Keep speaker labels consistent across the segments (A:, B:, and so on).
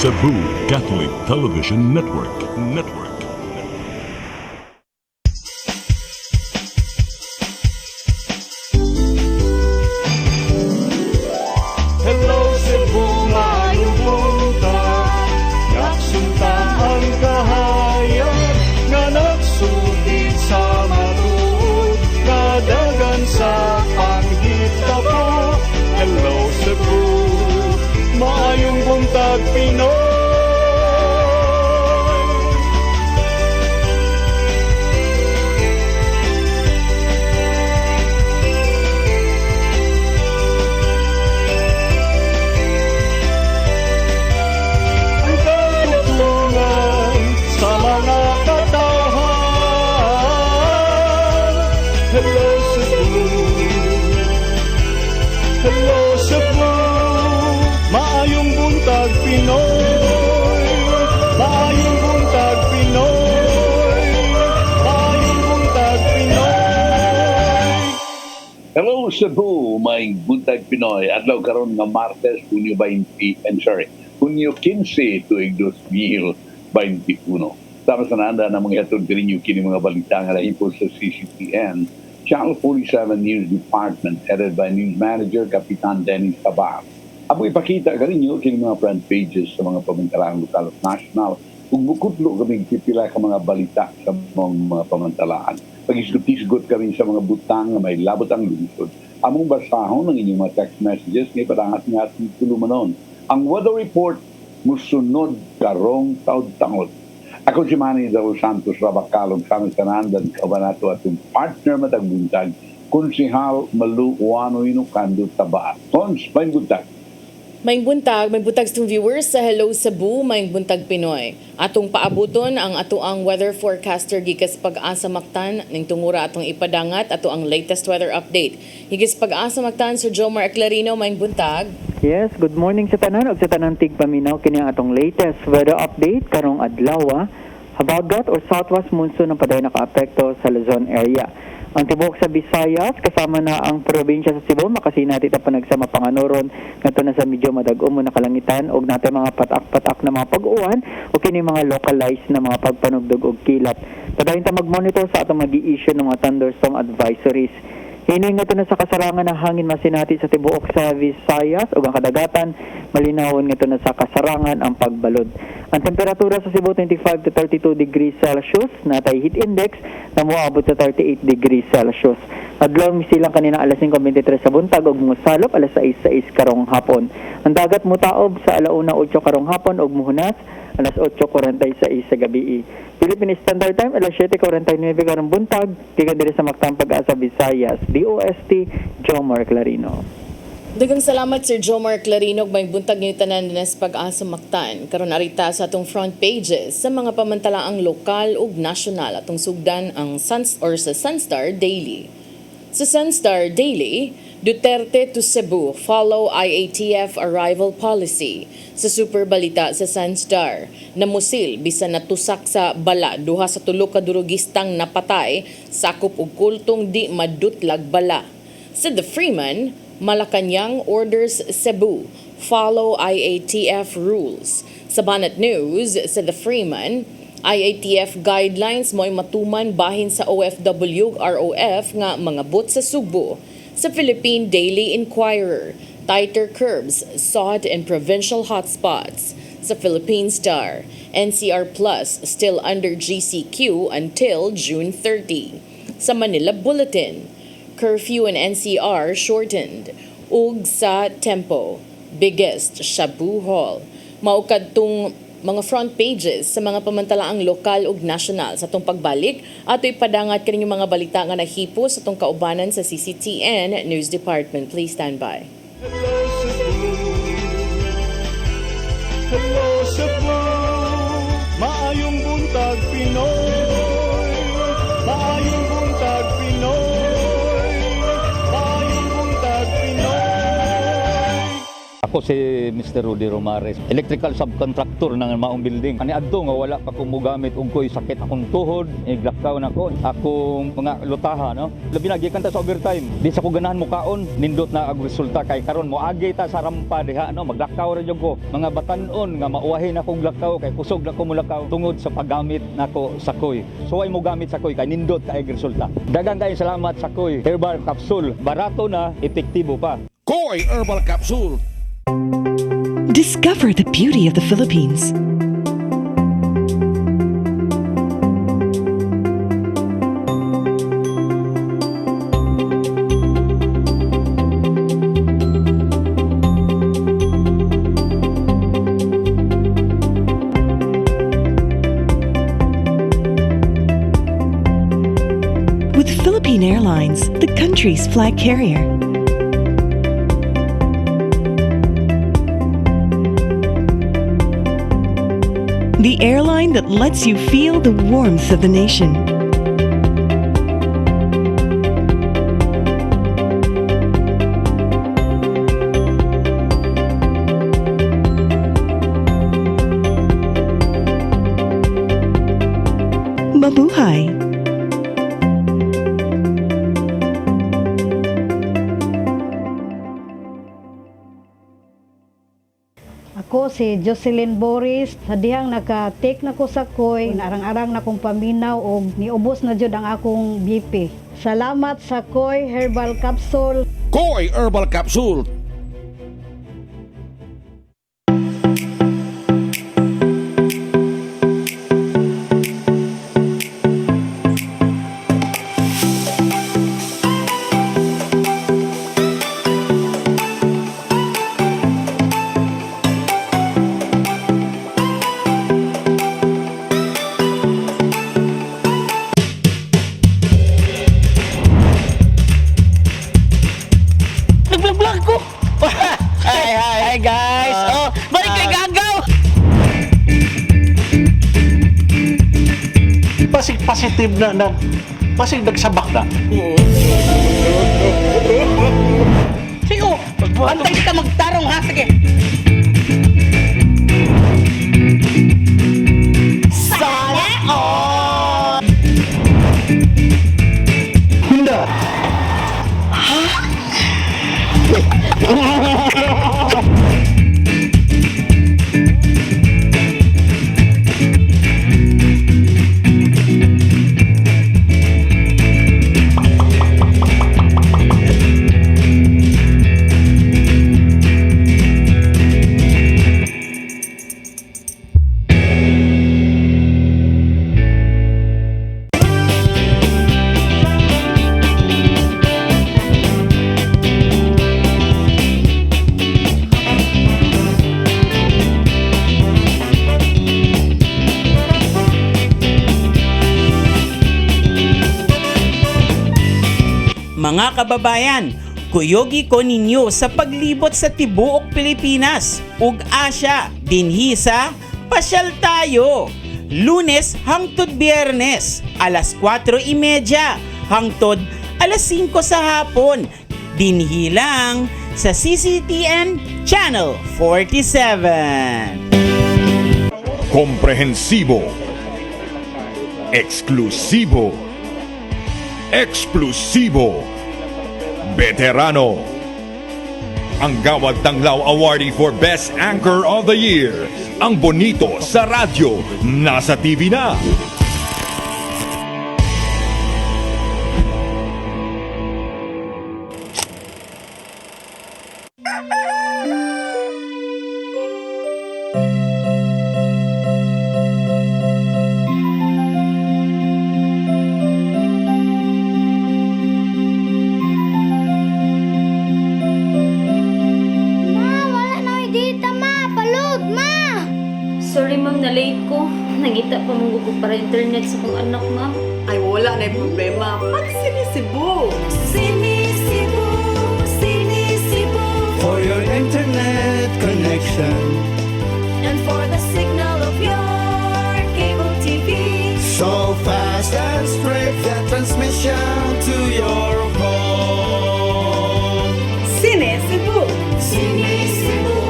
A: Cebu Catholic Television Network.
B: Hello Cebu, maayong buntag. Naksunta ang kahayag nga nagsulid sa matuod, kadagan sa panghita po. Hello Cebu, maayong buntag Pinoy. Ang katutulungan sa mga katawhan. Hello Cebu, hello Cebu, maayong buntag Pinoy, maayong buntag Pinoy, maayong buntag Pinoy.
C: Hello Cebu, may Buntag Pinoy. Adlaw karon nga Martes, Hunyo 20, Hunyo 15 tuig 2021. Sama sa nanda na mga atod kaninyo kini mga balita nga nahipos sa CCTN, Channel 47 News Department, headed by News Manager Kapitan Dennis Tabar. Ako ipakita kaninyo kini mga front pages sa mga pamantalaan lokal at national. Kung bukudlo kami pipila ka mga balita sa mga pamantalaan. Pag-isgot-isgot kami sa mga butang na may labot ang lungsod. Among basahon ng inyong mga text messages ngay padangat nga ating tulumanon. Ang weather report musunod karong taod-tangod. Ako si Manny Daul Santos Rabakalog sa aming sanandan kabanato atong partner matag buntag, Konsehal Malu Uano Inukando Taba. Cons, may buntag.
D: Maayong buntag sa viewers sa Hello Cebu, maayong buntag Pinoy. Atong paabuton ang atoang weather forecaster gikas pag-asa maktan ning tungura atong ipadangat ato ang latest weather update. Higis pag-asa maktan Sir Jomar Aclarino, maayong buntag.
E: Yes, good morning sa tanan ug sa tanang tigpaminaw kini ang atong latest weather update karong adlaw. Habagat or southwest monsoon ang paday nakaapekto sa Luzon area. Ang tibok sa Visayas kasama na ang probinsya sa Cebu makasinati ta panagsama panganuron ngadto na sa medyo madag-o mo nakalangitan og natay mga patak-patak na mga pag-uwan o kini mga localized na mga pagpanugdog og kilat. Padayon ta mag-monitor sa atong mag-i-issue ng mga thunderstorm advisories. Hinoy nga na sa kasarangan ng hangin masinati sa tibuok sa Visayas ug ang kadagatan malinawon nga na sa kasarangan ang pagbalod. Ang temperatura sa Cebu 25 to 32 degrees Celsius, natay heat index na moabot sa 38 degrees Celsius. Adlaw misilang kanina alas 5:23 sa buntag ug mosalop alas 6:06 karong hapon. Ang dagat motaob sa alauna 8 karong hapon ug mohunas alas 8:46 sa gabi. Philippine Standard Time alas 7:49 karong buntag, gikan diri sa Mactan Pag-asa Visayas, DOST Jomar Clarino.
D: Daghang salamat Sir Jomar Clarino ug maayong buntag niyo tanan sa pag-asa maktan. Karon arita sa atong front pages sa mga pamantalaang lokal ug nasyonal atong sugdan ang sa Sunstar Daily. Sa Sunstar Daily, Duterte to Cebu, follow IATF arrival policy. Sa super balita sa Sunstar, namusil bisan natusak sa bala, duha sa tulo ka durugistang napatay, sakop og kultong di madutlag bala. Sa The Freeman, Malacanang orders Cebu, follow IATF rules. Sa Banat News, sa The Freeman, IATF guidelines mo'y matuman bahin sa OFW ROF nga mga bot sa Subo. Sa Philippine Daily Inquirer, tighter curbs sought in provincial hotspots. Sa Philippine Star, NCR Plus still under GCQ until June 30. Sa Manila Bulletin, curfew in NCR shortened. Ug sa Tempo, biggest Shabu Hall. Maukad tong mga front pages sa mga pamantalaang lokal ug nasyonal sa tong pagbalik ato ipadangat kaning mga balita nga nahipo sa tong kaubanan sa CCTN News Department. Please stand by.
B: Hello Cebu, hello Cebu, maayong buntag Pinoy, maayong buntag Pinoy, maayong buntag Pinoy.
F: Ako si Mr. Rudy Romares, electrical subcontractor ng Maayong building. Ani adto nga wala pa ko mogamit og ko'y sakit akong tuhod, glakaw na ko, akong mga lutaha, no. Labi na gikan ta sa overtime. Di sa ko ganahan mukaon, nindot na ang resulta kay karon moagi ta sa rampa diha, no. Maglakaw ra jud ko. Mga batan-on nga mauwahin akong glakaw kay kusog na ko mulakaw tungod sa paggamit nako sa koy. So ay mo gamit sa koy kay nindot kay resulta. Daghang kay salamat sa koy herbal capsule. Barato na, epektibo pa.
G: Koy Herbal Capsule.
H: Discover the beauty of the Philippines. With Philippine Airlines, the country's flag carrier. The airline that lets you feel the warmth of the nation. Mabuhay!
I: Ako si Jocelyn Boris, sa dihang naka-take na ko sa koy, narang-arang na kong paminaw o niubos na jud ang akong BP. Salamat sa Koy Herbal Capsule.
G: Koy Herbal Capsule.
J: Nag-vlog ko! Hi guys! Balik kay Gagaw!
K: Pasig positive na pasig nagsabak na.
J: Sige, antay ka magtarong ha, sige! Sana all!
K: Hindi.
J: Mga kababayan, kuyogi ko ninyo sa paglibot sa tibuok Pilipinas ug Asya dinhi sa Pasyal Tayo. Lunes hangtod Biyernes, alas 4:30 hangtod alas 5 sa hapon. Dinhi lang sa CCTN Channel 47.
A: Komprehensibo, eksklusibo, eksklusibo, veterano. Ang Gawad Tanglaw Awardee for Best Anchor of the Year. Ang bonito sa radyo, nasa TV na.
L: Sorry ma'am, na-late ko. Nangita pa mong gugo para internet sa kong anak ma'am.
M: Ay wala na yung problema. Pag CEBU.
H: CEBU, CEBU.
B: For your internet connection.
H: And for the signal of your cable TV.
B: So fast and straight, the transmission to your home.
M: CEBU.
H: CEBU.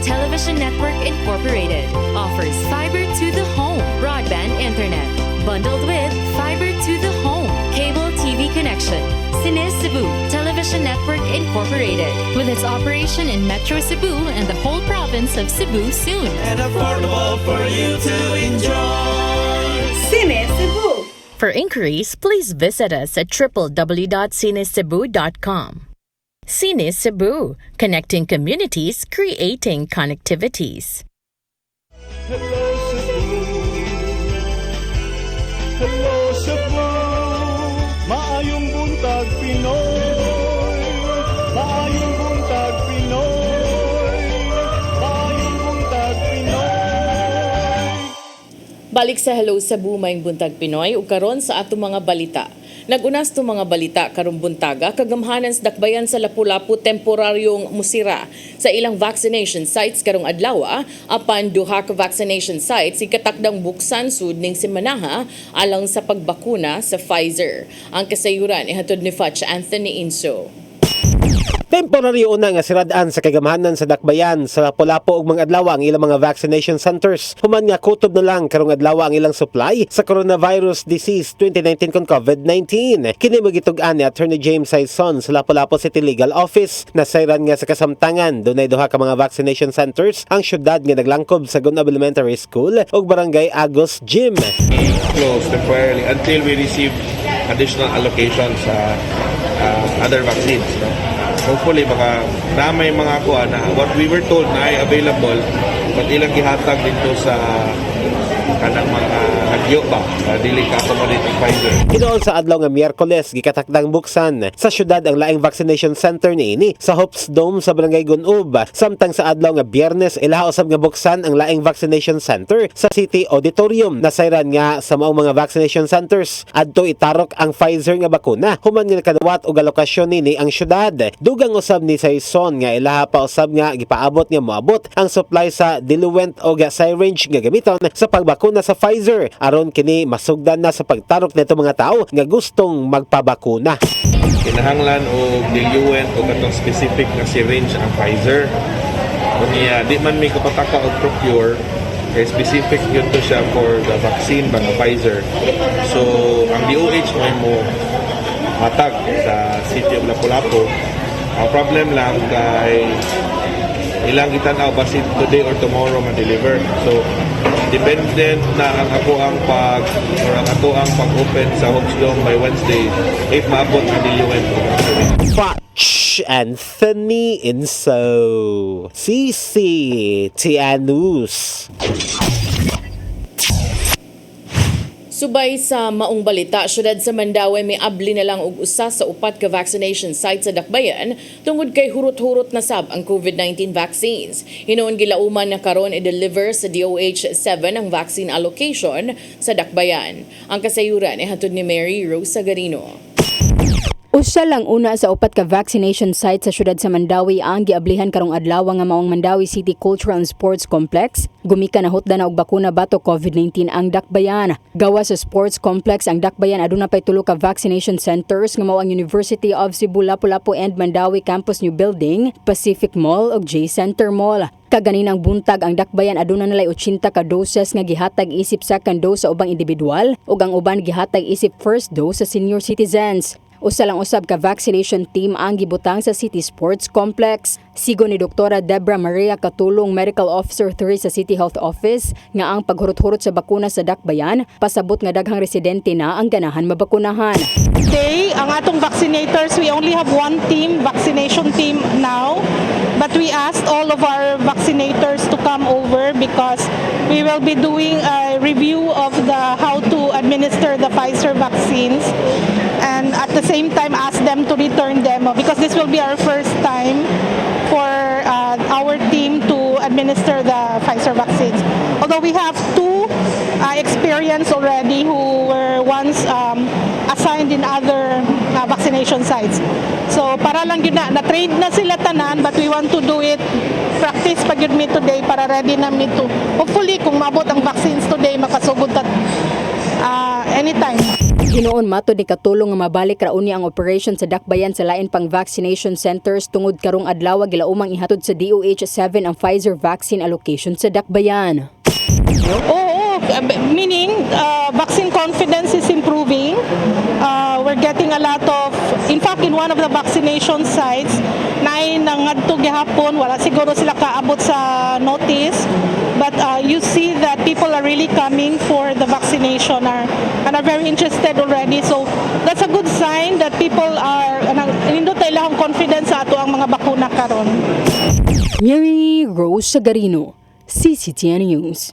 N: Television Network Incorporated offers fiber to the home broadband internet bundled with fiber to the home cable TV connection. CEBU Television Network Incorporated with its operation in Metro Cebu and the whole province of Cebu soon.
B: And affordable for you to enjoy.
H: CEBU.
N: For inquiries, please visit us at www.cinecebu.com. CEBU, connecting communities, creating connectivities.
B: Hello Cebu. Hello Cebu. Maayong buntag Pinoy. Maayong buntag Pinoy. Maayong buntag Pinoy.
D: Balik sa Hello Cebu, Maayong Buntag Pinoy, ug karon sa ato mga balita. Nagunas to mga balita karong buntaga kagamhanan sa dakbayan sa Lapu-Lapu temporaryong musira sa ilang vaccination sites karong adlaw apan duha ka vaccination sites ikatakdang buksan sud ning semanaha alang sa pagbakuna sa Pfizer. Ang kasayuran ihatod ni Fudge Anthony Inso.
O: Temporaryo una nga siradaan sa kagamhanan sa dakbayan sa Lapu-Lapu ug mga adlaw ang ilang mga vaccination centers. Human nga kutob na lang karong adlaw ang ilang supply sa coronavirus disease 2019 kon COVID-19. Kini magitug-an ni Attorney James Saison sa Lapu-Lapu City Legal Office na sayran nga sa kasamtangan dunay duha ka mga vaccination centers ang syudad nga naglangkob sa Gunab Elementary School ug Barangay Agos Gym.
P: Close temporarily until we receive additional allocation sa other vaccines. No? Hopefully, baka may mga kuha na what we were told na ay available but ilang gihatag dito sa kanang mga hagyo ba dili ka accommodate ang Pfizer.
O: Hinoon sa adlaw nga Miyerkules gikatakdang buksan sa syudad ang laing vaccination center niini sa Hopes Dome sa Barangay Gunub. Samtang sa adlaw nga Biyernes ilaha usab nga buksan ang laing vaccination center sa City Auditorium. Nasayran nga sa maong mga vaccination centers adto itarok ang Pfizer nga bakuna human nga kadawat og alokasyon nini ang syudad. Dugang usab ni Saison nga ilaha pa usab nga gipaabot nga moabot ang supply sa diluent o syringe nga gamiton sa pagbakuna sa Pfizer aron kini masugdan na sa pagtarok nito mga tao nga gustong magpabakuna.
P: Kinahanglan o diluent o katong specific na syringe ang Pfizer. Kunya di man may kapataka o procure kay specific yun to siya for the vaccine ba ng Pfizer. So ang DOH mo hatag sa City of Lapu-Lapu. Ang problem lang kay ilang itanaw basit today or tomorrow ma-deliver. So dependent na ang ako ang pag-open sa Hopes Dome by Wednesday if maabot ang diluent ko.
O: Fudge Anthony Inso, CCTN News.
D: Subay sa maong balita, syudad sa Mandaue may abli na lang og usa sa upat ka vaccination site sa dakbayan tungod kay hurot-hurot na sab ang COVID-19 vaccines. Hinoon gilauman na karon i-deliver sa DOH 7 ang vaccine allocation sa dakbayan. Ang kasayuran ay hatod ni Mary Rose Sagarino.
Q: Usa lang una sa upat ka vaccination site sa syudad sa Mandaue ang giablihan karong adlaw nga maong Mandaue City Cultural and Sports Complex. Gumika na hutda na og bakuna batok COVID-19 ang dakbayan. Gawa sa sports complex ang dakbayan aduna pay tulo ka vaccination centers nga mao ang University of Cebu Lapu-Lapu and Mandaue Campus New Building, Pacific Mall ug J Center Mall. Kaganinang buntag ang dakbayan aduna nalay 80 ka doses nga gihatag isip second dose sa ubang individual ug ang uban gihatag isip first dose sa senior citizens. Usa lang usab ka vaccination team ang gibutang sa City Sports Complex. Sigo ni Dr. Debra Maria Katulong, Medical Officer 3 sa City Health Office, nga ang paghurot-hurot sa bakuna sa dakbayan, pasabot nga daghang residente na ang ganahan mabakunahan.
J: Today, ang atong vaccinators, we only have one team, vaccination team now. But we asked all of our vaccinators to come over because we will be doing a review of how to administer the Pfizer vaccines. And at the same time ask them to return them because this will be our first time for our team to administer the Pfizer vaccines. Although we have two experience already who were once assigned in other vaccination sites. So para lang yun na-trade na sila tanan but we want to do it practice pag yun me today para ready na me to hopefully kung mabot ang vaccines today makasugod at anytime.
Q: Hinoon matod ni katulong nga mabalik ra uni ang operation sa dakbayan sa lain pang vaccination centers tungod karong adlaw gilaumang ihatod sa DOH-7 ang Pfizer vaccine allocation sa dakbayan.
J: Oo, meaning vaccine confidence is improving. We're getting a lot of, in fact, in one of the vaccination sites, na nangadto gihapon, wala siguro sila kaabot sa notice, but you see that people are really coming for the vaccination and are very interested already. So that's a good sign that people are, nindot tayo lahong confidence sa ato ang mga bakuna karon.
Q: Mary Rose Sagarino, CCTN News.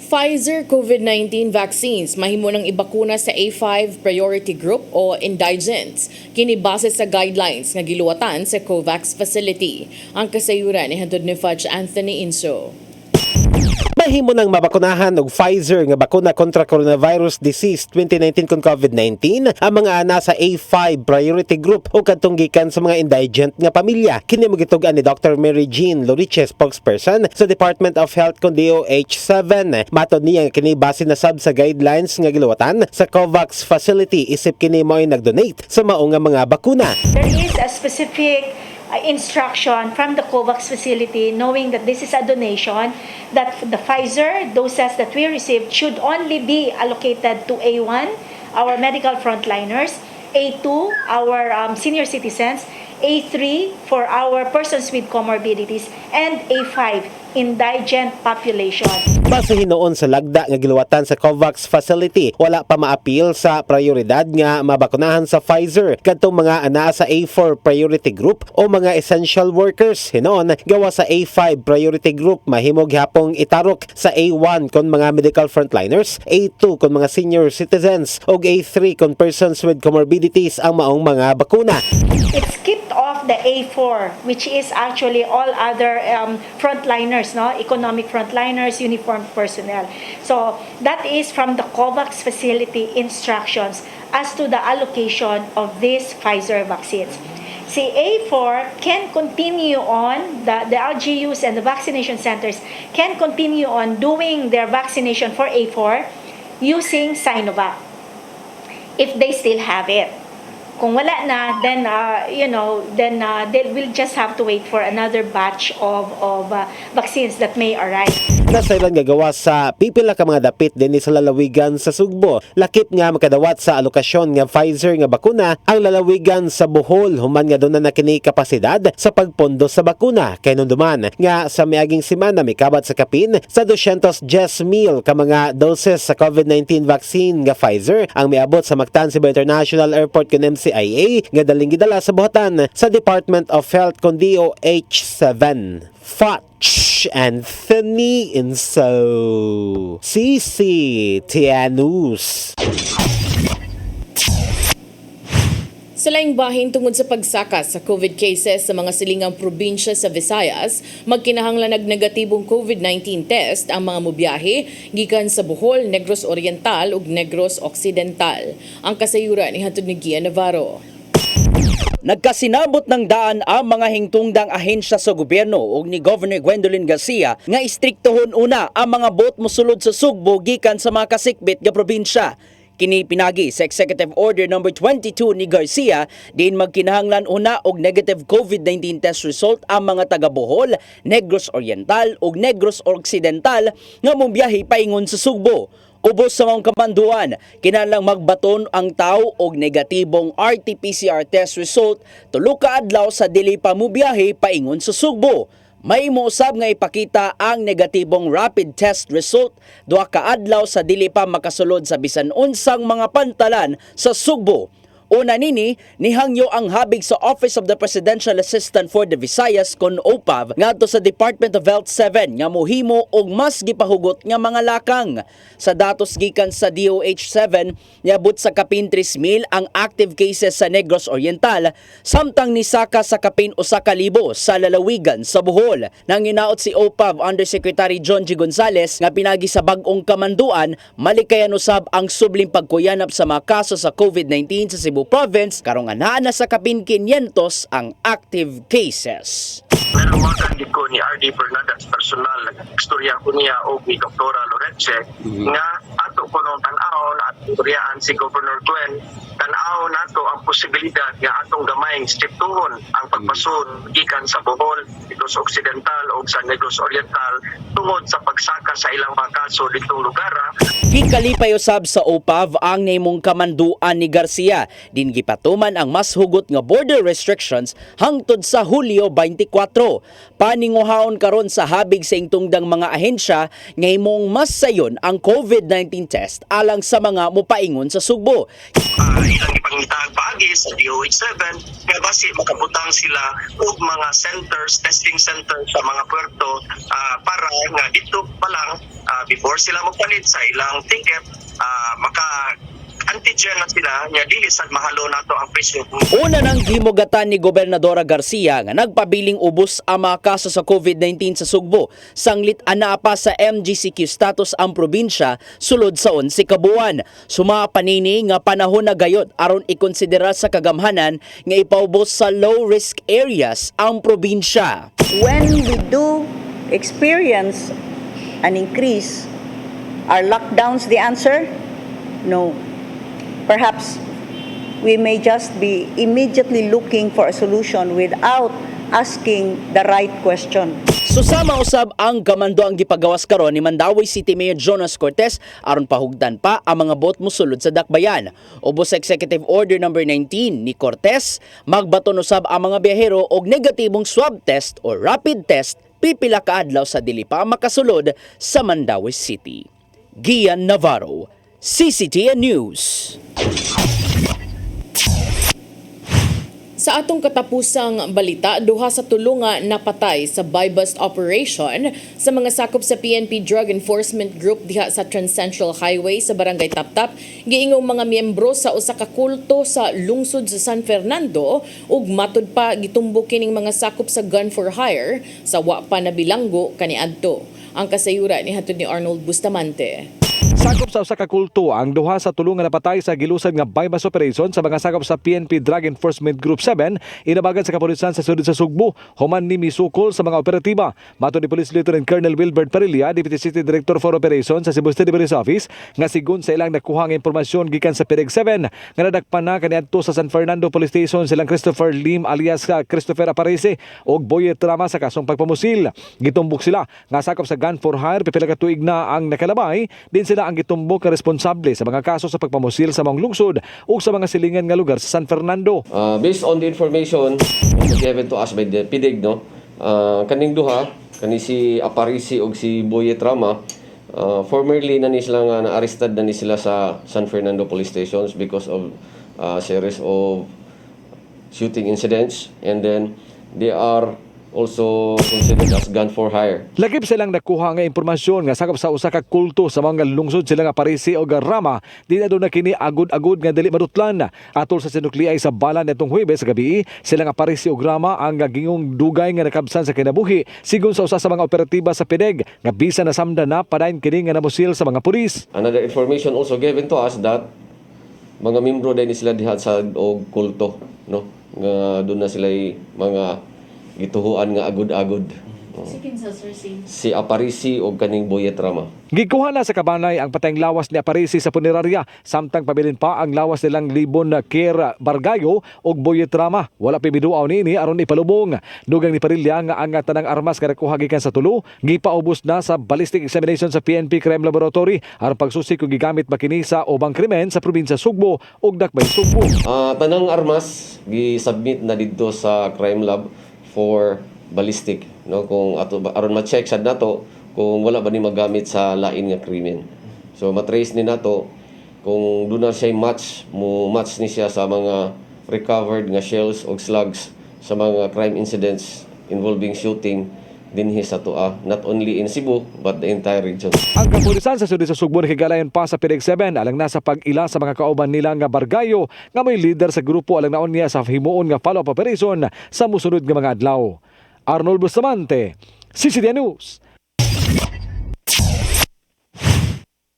D: Pfizer COVID-19 vaccines mahimo nang ibakuna sa A5 priority group o indigents kini base sa guidelines nga giluwatan sa COVAX facility. Ang kasayuran ni Hantod ni Fudge Anthony Inso.
O: Mahimo nang mabakunahan og Pfizer nga bakuna kontra coronavirus disease 2019 kon COVID-19 ang mga ana sa A5 priority group o kadtong gikan sa mga indigent nga pamilya. Kini magitugan ni Dr. Mary Jean Loriche, spokesperson sa Department of Health kon DOH-7. Matod niya kini base na sab sa guidelines nga giluwatan sa COVAX facility isip kini mo'y nagdonate sa mao nga mga bakuna.
R: There is a specific instruction from the COVAX facility knowing that this is a donation, that the Pfizer doses that we received should only be allocated to A1, our medical frontliners, A2, our senior citizens, A3 for our persons with comorbidities, and A5, indigent population.
O: Base hinoon sa lagda nga giluwatan sa COVAX facility, wala pa maapil sa prioridad nga mabakunahan sa Pfizer kadtong mga ana sa A4 priority group o mga essential workers. Hinoon gawa sa A5 priority group mahimog hapong itarok sa A1 kon mga medical frontliners, A2 kon mga senior citizens ug A3 kon persons with comorbidities ang maong mga bakuna.
R: It skipped off the A4, which is actually all other frontliners, no, economic frontliners, uniformed personnel. So that is from the COVAX facility instructions as to the allocation of these Pfizer vaccines. See, A4 can continue on, the LGUs and the vaccination centers can continue on doing their vaccination for A4 using Sinovac, if they still have it. Kung wala na, then they will just have to wait for another batch of vaccines that may arrive.
O: Nasailan nga gawa sa pipila ka mga dapit din sa lalawigan sa Sugbo. Lakip nga makadawat sa alokasyon nga Pfizer nga bakuna ang lalawigan sa Bohol human nga doon na kini kapasidad sa pagpondo sa bakuna. Kay nunduman nga sa miaging semana mikabat sa kapin sa 210,000 ka mga doses sa COVID-19 vaccine nga Pfizer ang miabot sa Mactan Cebu International Airport kun MCIA nga daling gidala sa buhatan sa Department of Health kon DOH-7. Fudge Anthony Inso, CCTN News.
D: Sa laing bahin tungod sa pagsakas sa COVID cases sa mga silingang probinsya sa Visayas, magkinahanglan negatibong COVID-19 test ang mga mobiyahe gikan sa Bohol, Negros Oriental ug Negros Occidental. Ang kasayuran ni Hantod ni Gian Navarro.
S: Nagkasinabot ng daan ang mga hingtungdang ahensya sa gobyerno ug ni Governor Gwendolyn Garcia nga istriktohon una ang mga bot mosulod sa Sugbo gikan sa mga kasikbit nga probinsya. Kini pinagi sa Executive Order No. 22 ni Garcia, din magkinahanglan una og negative COVID-19 test result ang mga taga Bohol, Negros Oriental ug Negros Occidental nga mobiyahe paingon sa Sugbo. Ubos sa mga kamanduan, kinahanglang magbaton ang tao og negatibong RT-PCR test result tulo ka adlaw sa dili pa mobiyahe paingon sa Sugbo. May mousab nga ipakita ang negatibong rapid test result duha ka adlaw sa dili pa makasulod sa bisan unsang mga pantalan sa Sugbo. Una nini, nihangyo ang habig sa Office of the Presidential Assistant for the Visayas kon OPAV ngadto sa Department of Health 7 nga mohimo og mas gipahugot nga mga lakang. Sa datos gikan sa DOH-7, niabot sa kapin 3,000 ang active cases sa Negros Oriental, samtang nisaka sa kapin 1,000 sa lalawigan sa Bohol. Nang inaot si OPAV Undersecretary John G. Gonzales nga pinagi sa bag-ong kamanduan, malikayan usab ang subling pagkuyanap sa mga kaso sa COVID-19 sa Cebu Cebu Province karong anaa na sa kapin 500 ang active cases.
T: Naluwagan din ko ni R.D. Fernandez personal, istorya ko niya o ni Dr. Lorenze nga ato ko nung tan-aon at istoryaan si Governor Gwen tan-aon nato ang posibilidad nga atong gamayng stiptuhon ang pagpasud gikan sa Bohol, Negros Occidental o sa Negros Oriental tungod sa pagsaka sa ilang mga kaso ditong lugar.
S: Gikalipay usab sa OPAV ang naimong kamanduan ni Garcia. Din gipatuman ang mas hugot nga border restrictions hangtod sa Hulyo 24. Paninguhaon karon sa habig sa ingtungdang mga ahensya nga himong mas sayon ang COVID-19 test alang sa mga mopaingon sa Sugbo.
T: Ilang ipangitaang paagi sa DOH-7 nga basi makabutang sila og mga centers, testing centers sa mga puerto para nga dito pa lang before sila magpalit sa ilang ticket maka antigen na sila nga dili sad mahalo nato ang presyo.
S: Una nang gimugatan ni Gobernadora Garcia nga nagpabiling ubos ang mga kaso sa COVID-19 sa Sugbo. Sanglit ana pa sa MGCQ status ang probinsya sulod sa 11 ka buwan. Sumapanini nga panahon na gayod aron ikonsidera sa kagamhanan nga ipaubos sa low risk areas ang probinsya.
U: When we do experience an increase, are lockdowns the answer? No. Perhaps we may just be immediately looking for a solution without asking the right question.
S: Susama usab ang kamando ang gipagawas karon ni Mandawi City Mayor Jonas Cortez aron pahugdan pa ang mga bot mosulod sa dakbayan. Ubos sa Executive Order number 19 ni Cortez, magbaton usab ang mga biyahero og negatibong swab test o rapid test pipila ka adlaw sa dili pa makasulod sa Mandawi City. Gian Navarro, CCTN News.
D: Sa atong katapusang balita, duha sa tulo nga napatay sa buy-bust operation sa mga sakop sa PNP Drug Enforcement Group diha sa Trans-Central Highway sa Barangay Taptap, giingong mga miyembro sa usa ka kulto sa lungsod sa San Fernando ug matud pa gitumbok kining mga sakop sa gun for hire sa wa pa nabilanggo kaniadto. Ang kasayura ni hatod ni Arnold Bustamante.
V: Sakop sa usa ka kulto ang duha sa tulo nga napatay sa gilusan nga buy-bust operation sa mga sakop sa PNP Drug Enforcement Group 7 inabagan sa kapulisan sa sudod sa Sugbo human ni misukol sa mga operatiba. Matud ni Police Lieutenant Colonel Wilbert Parilla, Deputy City Director for Operations sa Cebu City Police Office, nga sigon sa ilang nakuha nga impormasyon gikan sa PDEG 7 nga nadakpan na kaniadto sa San Fernando Police Station silang Christopher Lim alias Christopher Aparece og Boye Trama sa kasong pagpamusil. Gitumbok sila nga sakop sa gun for hire pipila ka tuig na ang nakalabay, din sila ang gitumbok ka responsable sa mga kaso sa pagpamusil sa mga lungsod o sa mga silingan nga lugar sa San Fernando.
W: Based on the information given to us by the PDEG, kaning duha, kani si Aparisi o si Boye Trama, formerly na ni sila nga na-arrested na ni sila sa San Fernando Police Stations because of series of shooting incidents, and then they are also considered as gun for hire.
V: Lagip silang nakuha nga impormasyon nga sakop sa usa ka kulto sa mga lungsod sila nga Parisi o Rama, di na doon na kini agud-agud nga dili madutlan. Atol sa sinukliay sa bala netong Huwebes sa gabi, sila nga Parisi o Rama ang gingong dugay nga nakabsan sa kinabuhi sigon sa usa sa mga operatiba sa PDEG nga bisa na samda na padayon kini nga namusil sa mga pulis.
W: Another information also given to us that mga membro din sila diha sa og kulto, nga doon na sila mga gituhuan nga agud-agud. Si Aparisi o kaning Boye Trama.
V: Gikuha na sa kabanay ang patayng lawas ni Aparisi sa punerarya, samtang pabilin pa ang lawas nilang Libon Kier Bargayo o Boye Trama. Wala pibiduaw niini aron ipalubong. Dugang ni Parilla nga ang tanang armas nga nakuha gikan sa tulo gipaubos na sa ballistic examination sa PNP Crime Laboratory aron pagsusi kung gigamit ba kini sa ubang krimen sa probinsya Sugbo ug Dakbayn Sugbo.
W: Tanang armas gi-submit na didto sa Crime Lab for ballistic, kung ato aron ma-check sad nato kung wala ba ni magamit sa lain nga krimen. So matrace ni nato kung doon na siya match ni siya sa mga recovered nga shells o slugs sa mga crime incidents involving shooting dinhi sa Tua, not only in Cebu but the entire region.
V: Ang kapulisan sa sudod sa Sugbo nakigalayan pa sa PDEG 7 alang nasa pag-ila sa mga kauban nila nga Bargayo nga may leader sa grupo alang naon niya sa himuon nga follow-up operation sa musunod nga mga adlaw. Arnold Bustamante, CCTN News.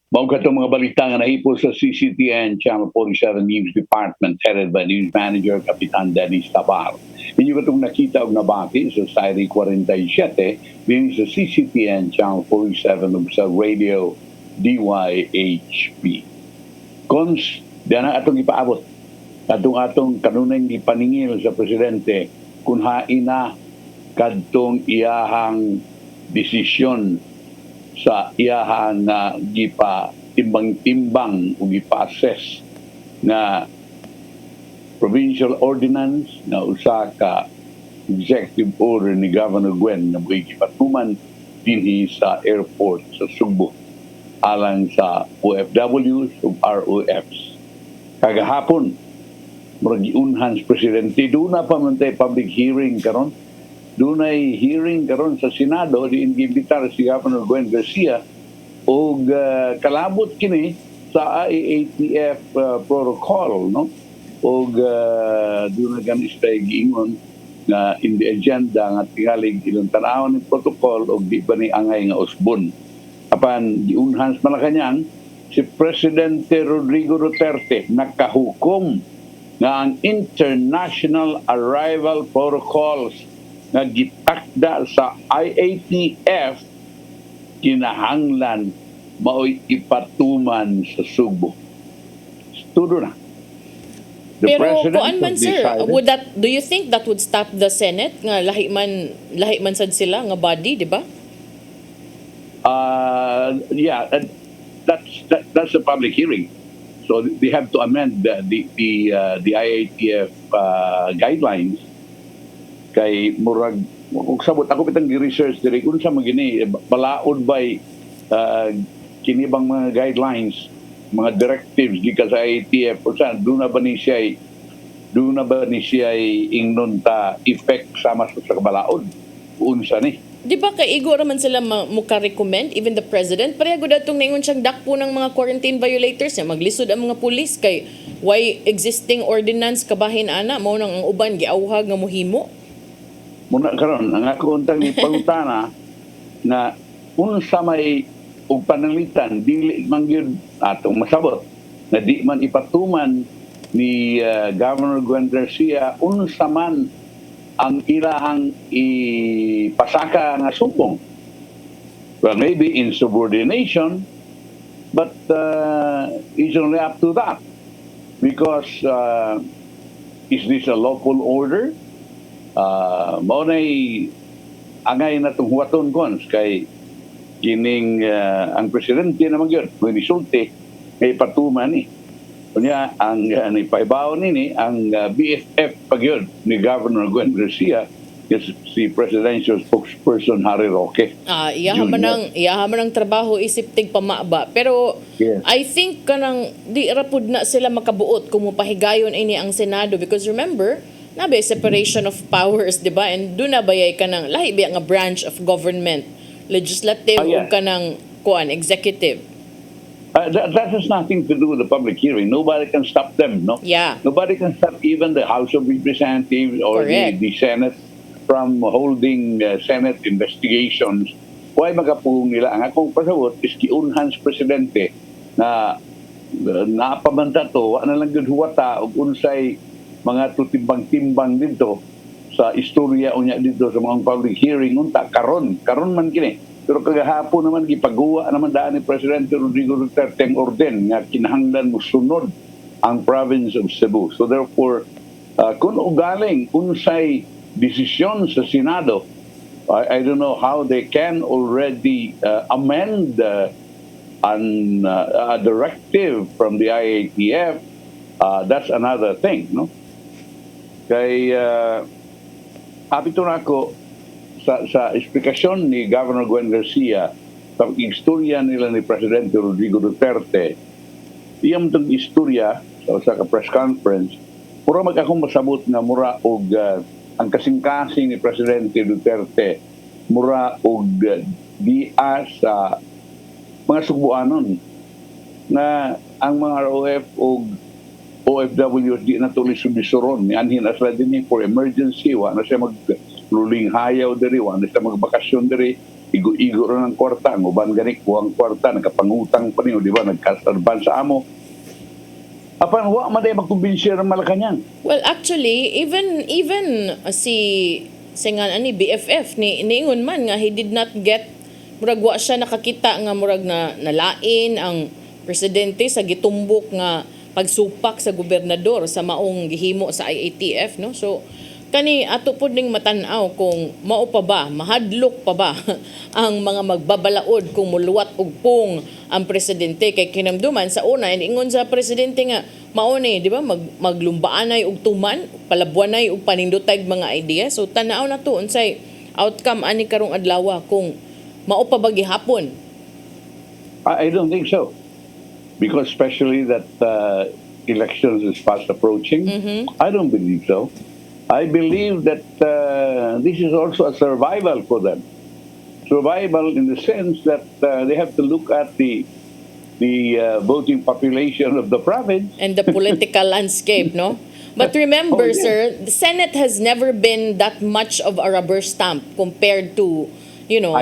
C: Mao katong mga balita nga nahipo sa CCTN Channel 47 News Department headed by News Manager Kapitan Dennis Tabar. Inyo katong nakita og nabati sa Sayri 47 din sa CCTN Channel 47 ug sa Radio DYHP. Cons, diyan atong ipaabot. Atong kanunay ipaningil sa presidente kung hain na kadtong iyahang desisyon sa iyahan na gipa timbang-timbang o gipa-assess na provincial ordinance na usa ka executive order ni Governor Gwen na may gipatuman dinhi sa airport sa Sugbo alang sa OFWs ug ROFs. Kagahapon murag giunhan sa presidente doon na pa man tay public hearing karon. Doon ay hearing karon sa Senado di ingibitar si Governor Gwen Garcia og kalabot kini sa IATF protocol, no? Og doon na ganis tayo giingon na in the agenda nga tingalig ilang tanawon ng protocol og di ba ni angay nga usbon. Apan giunhan sa Malacañang si Presidente Rodrigo Duterte nakahukom nga ang International Arrival Protocols nga gitakda sa IATF kinahanglan mao'y ipatuman sa Sugbo. Tudo na. The
D: Pero
C: president
D: kuan man
C: has
D: sir,
C: decided-
D: do you think that would stop the Senate nga lahi man sad sila nga body, di ba?
C: Yeah, that's a public hearing. So they have to amend the IATF guidelines kay murag ug sabot ako bitang gi-research diri kung sa magini balaod by kini bang mga guidelines, mga directives gikan sa IATF o saan doon na ba ni siya ingnon ta effect sama sa balaod unsa ni.
D: Di ba kay igo raman sila muka-recommend, even the president, pareha gud atong ningon siyang dakpo ng mga quarantine violators niya, maglisod ang mga pulis kay why existing ordinance kabahin ana mao nang ang uban giawhag nga mohimo.
C: Muna karon ang ako untang ni pangutana na unsa may og pananglitan dili man gyud atong masabot na di man ipatuman ni Governor Gwen Garcia unsa man ang ilahang ipasaka nga sumpong. Well, maybe insubordination, but it's only up to that. Because is this a lawful order? Mao nay angay na itong huwaton kons kay kining ang presidente naman yun, kung isulti, may patuman ni. Kunya, ang ipaibaw nini, ang BFF pag yun ni Governor Gwen Garcia, is si presidential spokesperson Harry Roque.
D: Iyaha man ang trabaho isip tig pamaba. Pero
C: yes.
D: I think kanang di rapud na sila makabuot kung mupahigayon ini ang Senado because remember, nabe separation of powers, di ba? And doon na bayay ka ng lahi biya nga branch of government, legislative o kanang kuan executive.
C: That has nothing to do with the public hearing. Nobody can stop them, no?
D: Yeah.
C: Nobody can stop even the House of Representatives or the Senate from holding Senate investigations. Why magapung nila? Ang akong pasabot is kiunhan sa presidente na napamanta to, ano lang yun huwata o unsay mga tutimbang-timbang dito sa istorya unya dito sa mga public hearing unta karon man kini. Pero kagahapon naman gipagawa naman daan ni Presidente Rodrigo Duterte ang orden nga kinahanglan mo sunod ang province of Cebu. So therefore, kung ugaling unsay desisyon sa Senado, I don't know how they can already amend a directive from the IATF. That's another thing, no? Kay apito na ako sa eksplikasyon ni Governor Gwen Garcia sa istorya nila ni Presidente Rodrigo Duterte. Iyang itong istorya sa press conference, mura magkakong masabot nga mura og ang kasing-kasing ni Presidente Duterte mura og diya sa mga sugbuanon na ang mga ROF og OFWs di na tuloy subisuron ni anhin asla din for emergency wa na siya magluling hayaw diri wa na siya magbakasyon diri igo-igo rin ng kwarta, ang uban gani kuwang kwarta, nagkapangutang pa niyo, di ba, nagkasarban sa amo. Apan, wa man day magkumbinsya ng Malacanang.
D: Well, actually, even singan ani BFF ni niingon man nga he did not get murag wa siya nakakita nga murag na nalain ang presidente sa gitumbok nga pagsupak sa gobernador sa maong gihimo sa IATF, no? So kani ato pod ning matan-aw kung mao pa ba, mahadlok pa ba ang mga magbabalaod kung muluwat og pung ang presidente kay kinamduman sa una ingon sa presidente nga mao ni, di ba, maglumbaanay og tuman, palabuanay og panindotay mga idea. So tan-aw na to unsay outcome ani karong adlaw kung mao pa ba gihapon.
C: I don't think so. Because especially that elections is fast approaching, I don't believe so. I believe that this is also a survival for them. Survival in the sense that they have to look at the voting population of the province.
D: And the political landscape, no? But remember, sir, the Senate has never been that much of a rubber stamp compared to, you know...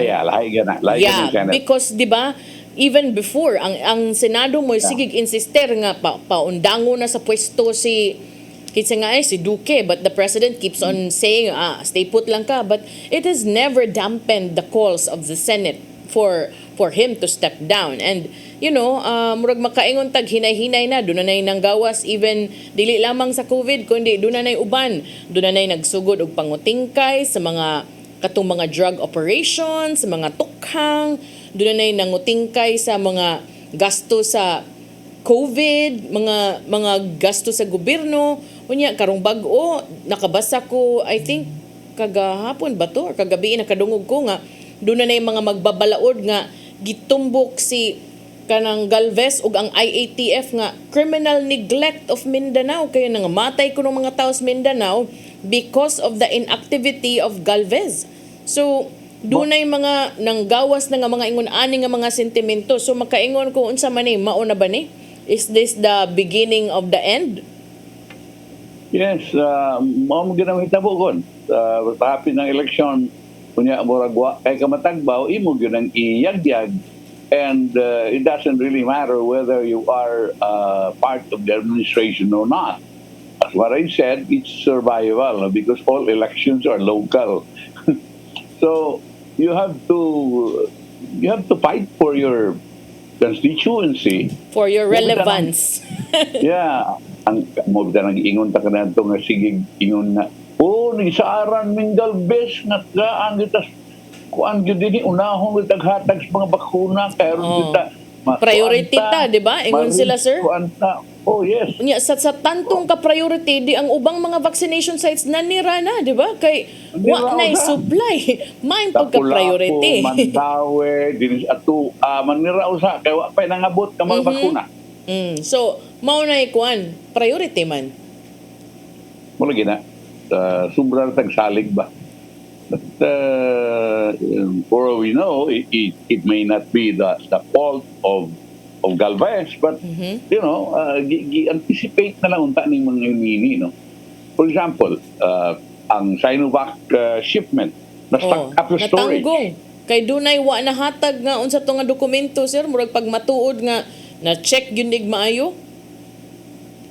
D: Because, di ba, even before, ang Senado mo, sigig insister nga, paundango na sa pwesto si Duque, but the president keeps on saying, stay put lang ka. But it has never dampened the calls of the Senate for him to step down. And, you know, murag makaingon tag hinay-hinay na, doon na nanggawas, even dili lamang sa COVID, kundi doon na uban. Doon na nagsugod og pangutingkay sa mga katong mga drug operations, sa mga tukhang, doon na nangutingkay sa mga gasto sa COVID, mga gasto sa gobyerno. Unya karong bag-o nakabasa ko, I think kagahapon ba to or kagabi nakadungog ko nga doon na yung mga magbabalaod nga gitumbok si kanang Galvez ug ang IATF nga criminal neglect of Mindanao, kaya nangamatay ko ng mga tao sa Mindanao because of the inactivity of Galvez. So doon na yung mga nanggawas na nga mga ingon-ani nga mga sentimento. So makaingon ko unsa man ni mao na ba ni? Is this the beginning of the end?
C: Yes, mao mo ginamita po kon. Tapin ng eleksyon, kunya murag kay kamatagbaw, imo gyud iyagyag, and it doesn't really matter whether you are part of the administration or not. As what I said, it's survival because all elections are local. So you have to fight for your constituency,
D: for your relevance.
C: Yeah. Ang mo nang ingon ta kanadto nga sige ingon na ni saaran ming Galvez nga gaan kita kuan gyud dinhi unahon kita hatag sa mga bakuna karon kita
D: priority ta, di ba? Ingon sila, sir.
C: Oh, yes.
D: Nya sa tantong ka priority di ang ubang mga vaccination sites nanira na, di ba? Kay wa nay supply. Main pagka priority.
C: Mandawe dinis ato manira usa kay wa pay nangabot ka mga bakuna.
D: So, mao na ikuan, priority man.
C: Mula gina, sobrang tagsalig ba? But for all we know, it may not be the fault of Galvez, but, you know, anticipate na lang unta ng mga mini, no? For example, ang Sinovac shipment, na-stuck up the storage.
D: Natanggong. Kay dunay wa nahatag nga unsa to nga dokumento, sir, murag pagmatuod nga na-check yun maayo?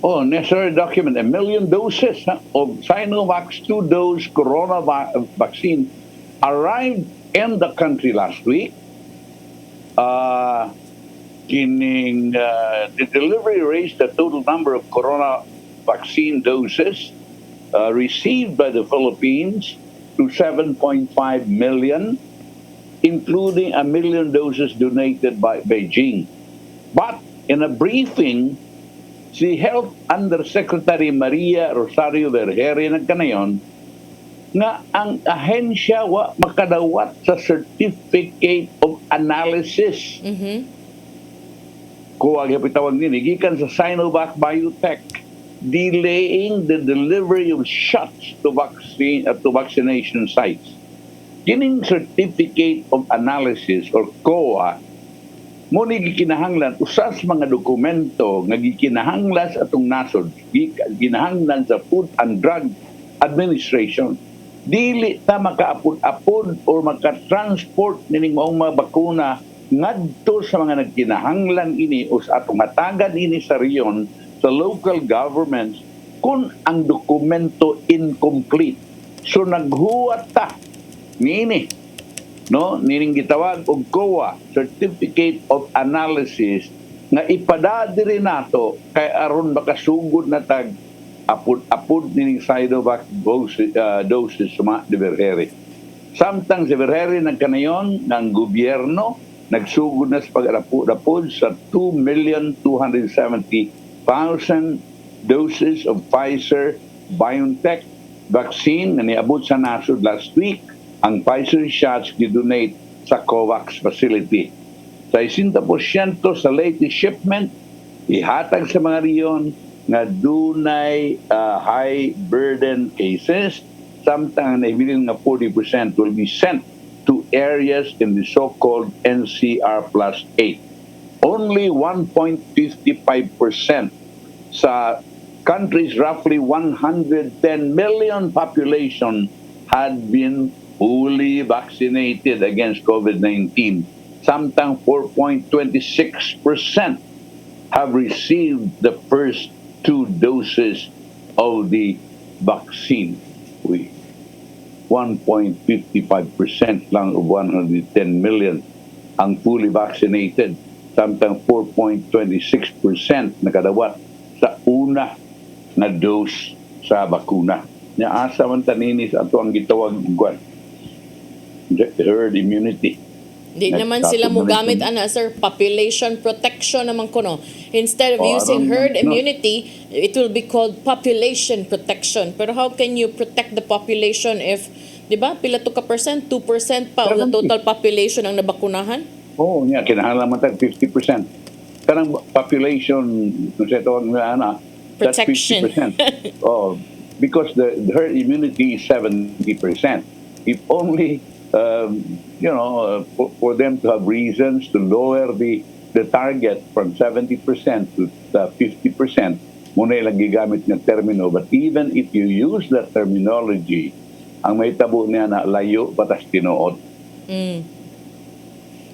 C: Oh, necessary document. 1 million doses of Sinovac's 2-dose corona vaccine arrived in the country last week. The delivery raised the total number of corona vaccine doses received by the Philippines to 7.5 million, including 1 million doses donated by Beijing. But in a briefing, si Health Undersecretary Maria Rosario Vergere nagkanayon nga ang ahensya wa makadawat sa Certificate of Analysis. Kuwag yapitawag nini, gikan sa Sinovac Biotech, delaying the delivery of shots to vaccination sites. Kining Certificate of Analysis or COA mo ni gikinahanglan usas mga dokumento nga gikinahanglan sa atong nasod, gikinahanglan sa Food and Drug Administration. dili ta makaapod-apod or maka-transport nining maong mga bakuna ngadto sa mga nagkinahanglan ini o sa atong hatagan ini sa riyon sa local governments kung ang dokumento incomplete. So naghuwat ta niini, no, nining gitawag og COA, Certificate of Analysis, nga ipadadiri nato kay aron makasugod na tag apod-apod nining Sinovac doses sa mga Diverheri. Samtang sa Diverheri nagkanayon ng gobyerno, nagsugod na sa pag-apod sa 2,270,000 doses of Pfizer BioNTech vaccine na niabot sa nasod last week. Ang Pfizer shots gidonate sa COVAX facility. Sa 60% sa latest shipment, ihatag sa mga riyon nga dunay high burden cases, samtang naibilin nga 40% will be sent to areas in the so-called NCR plus 8. Only 1.55% sa country's roughly 110 million population had been fully vaccinated against COVID-19. Samtang 4.26% have received the first 2 doses of the vaccine. 1.55% lang of 110 million ang fully vaccinated. Samtang 4.26% nakadawat sa una na dose sa bakuna. Nya asa man tanini sa ato ang gitawag herd immunity.
D: Di naman sila mo gamit sir, population protection naman kuno. Instead of using herd immunity, it will be called population protection. Pero how can you protect the population if, di ba, pila to ka percent, 2% pa of the total population ang nabakunahan?
C: Oo, kinahanglan man tag 50%. Kanang population, kung sa ito ang
D: protection.
C: That's 50%. Because the herd immunity is 70%. If only for them to have reasons to lower the target from 70% to 50%, muna ilang gigamit ng termino. But even if you use that terminology, ang may tabo niya na layo patas tinuod.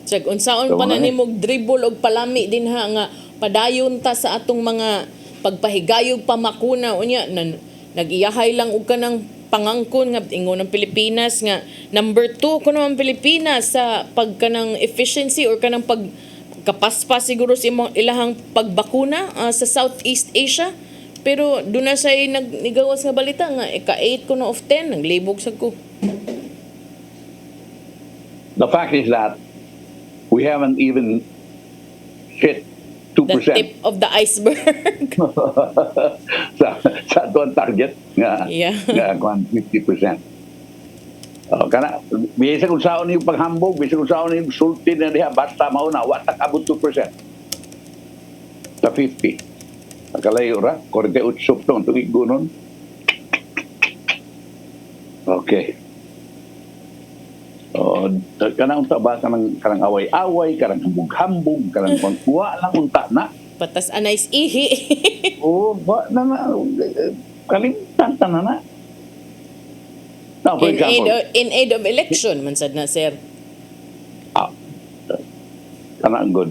D: Check, unsaon pa na nimog dribble og palami din ha nga padayon ta sa atong mga pagpahigayog pamakuna unya nagiyahay lang og kanang pangangkon nga ingon ng Pilipinas nga number 2 kuno ang Pilipinas sa pagkanang efficiency or kanang pagkapaspas siguro sa ilahang pagbakuna sa Southeast Asia, pero doon na say nigawas nga balita nga ika-8 kuno of 10 naglibog sad ko.
C: The fact is that we haven't even hit 2%.
D: The tip of the iceberg.
C: sa ito ang target nga 50%. Kana bisa kung saan yung paghambog, bisa kung saan yung sulti na diha, basta mauna watak abot 2% sa 50. Nakalayo ra 48 tong tugig gunon. Okay. Kanang unta ba kanang away-away, kanang hambog-hambog, kanang pangkuha lang unta na.
D: Patas anais ihi.
C: Ba na kalimtan ta na. Now, for example,
D: in aid of election man sad na sir.
C: Kanang good.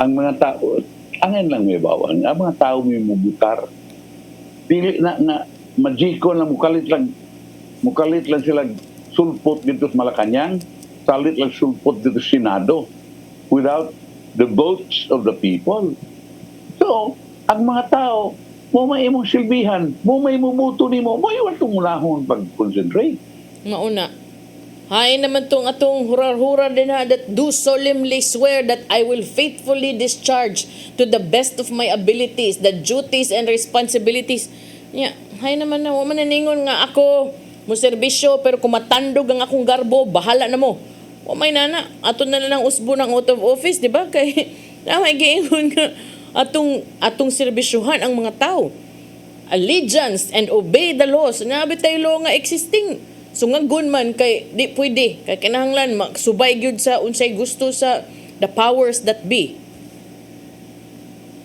C: Ang mga tao, angin lang may bawang. Ang mga tao may mubutar. Dili na magiko lang mukalit lang sila sulpot dito sa Malacanang, salit lang sulpot dito sa Senado without the votes of the people. So, ang mga tao, mo may imong silbihan, mo may mumuto ni mo iwan tumulahon pag-concentrate.
D: Mauna. Hay naman tong atong hurar-hurar din ha, that do solemnly swear that I will faithfully discharge to the best of my abilities the duties and responsibilities. Hay naman na, waman naningon nga ako mo serbisyo pero kung matandog ang akong garbo, bahala na mo. O may nana, ato na lang usbo ng out of office, di ba? Kay may giingon nga atong serbisyuhan ang mga tao. Allegiance and obey the laws. Nabi tayo law nga existing. So nga gunman kay di pwede kay kinahanglan magsubay gyud sa unsay gusto sa the powers that be.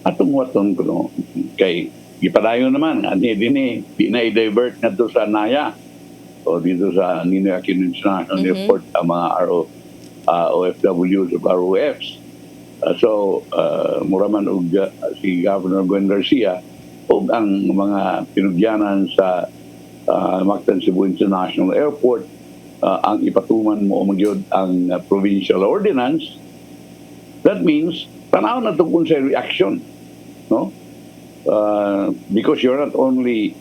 C: Atong waton kuno kay gipadayon naman ani dinhi di na i-divert ngadto sa Naya. o dito sa Ninoy Aquino International Airport ang mga OFWs o ROFs. Muraman og si Governor Gwen Garcia o ang mga pinugyanan sa Mactan Cebu International Airport ang ipatuman mo magyod ang provincial ordinance. That means tanaw na ito kung sa reaction, no? Because you're not only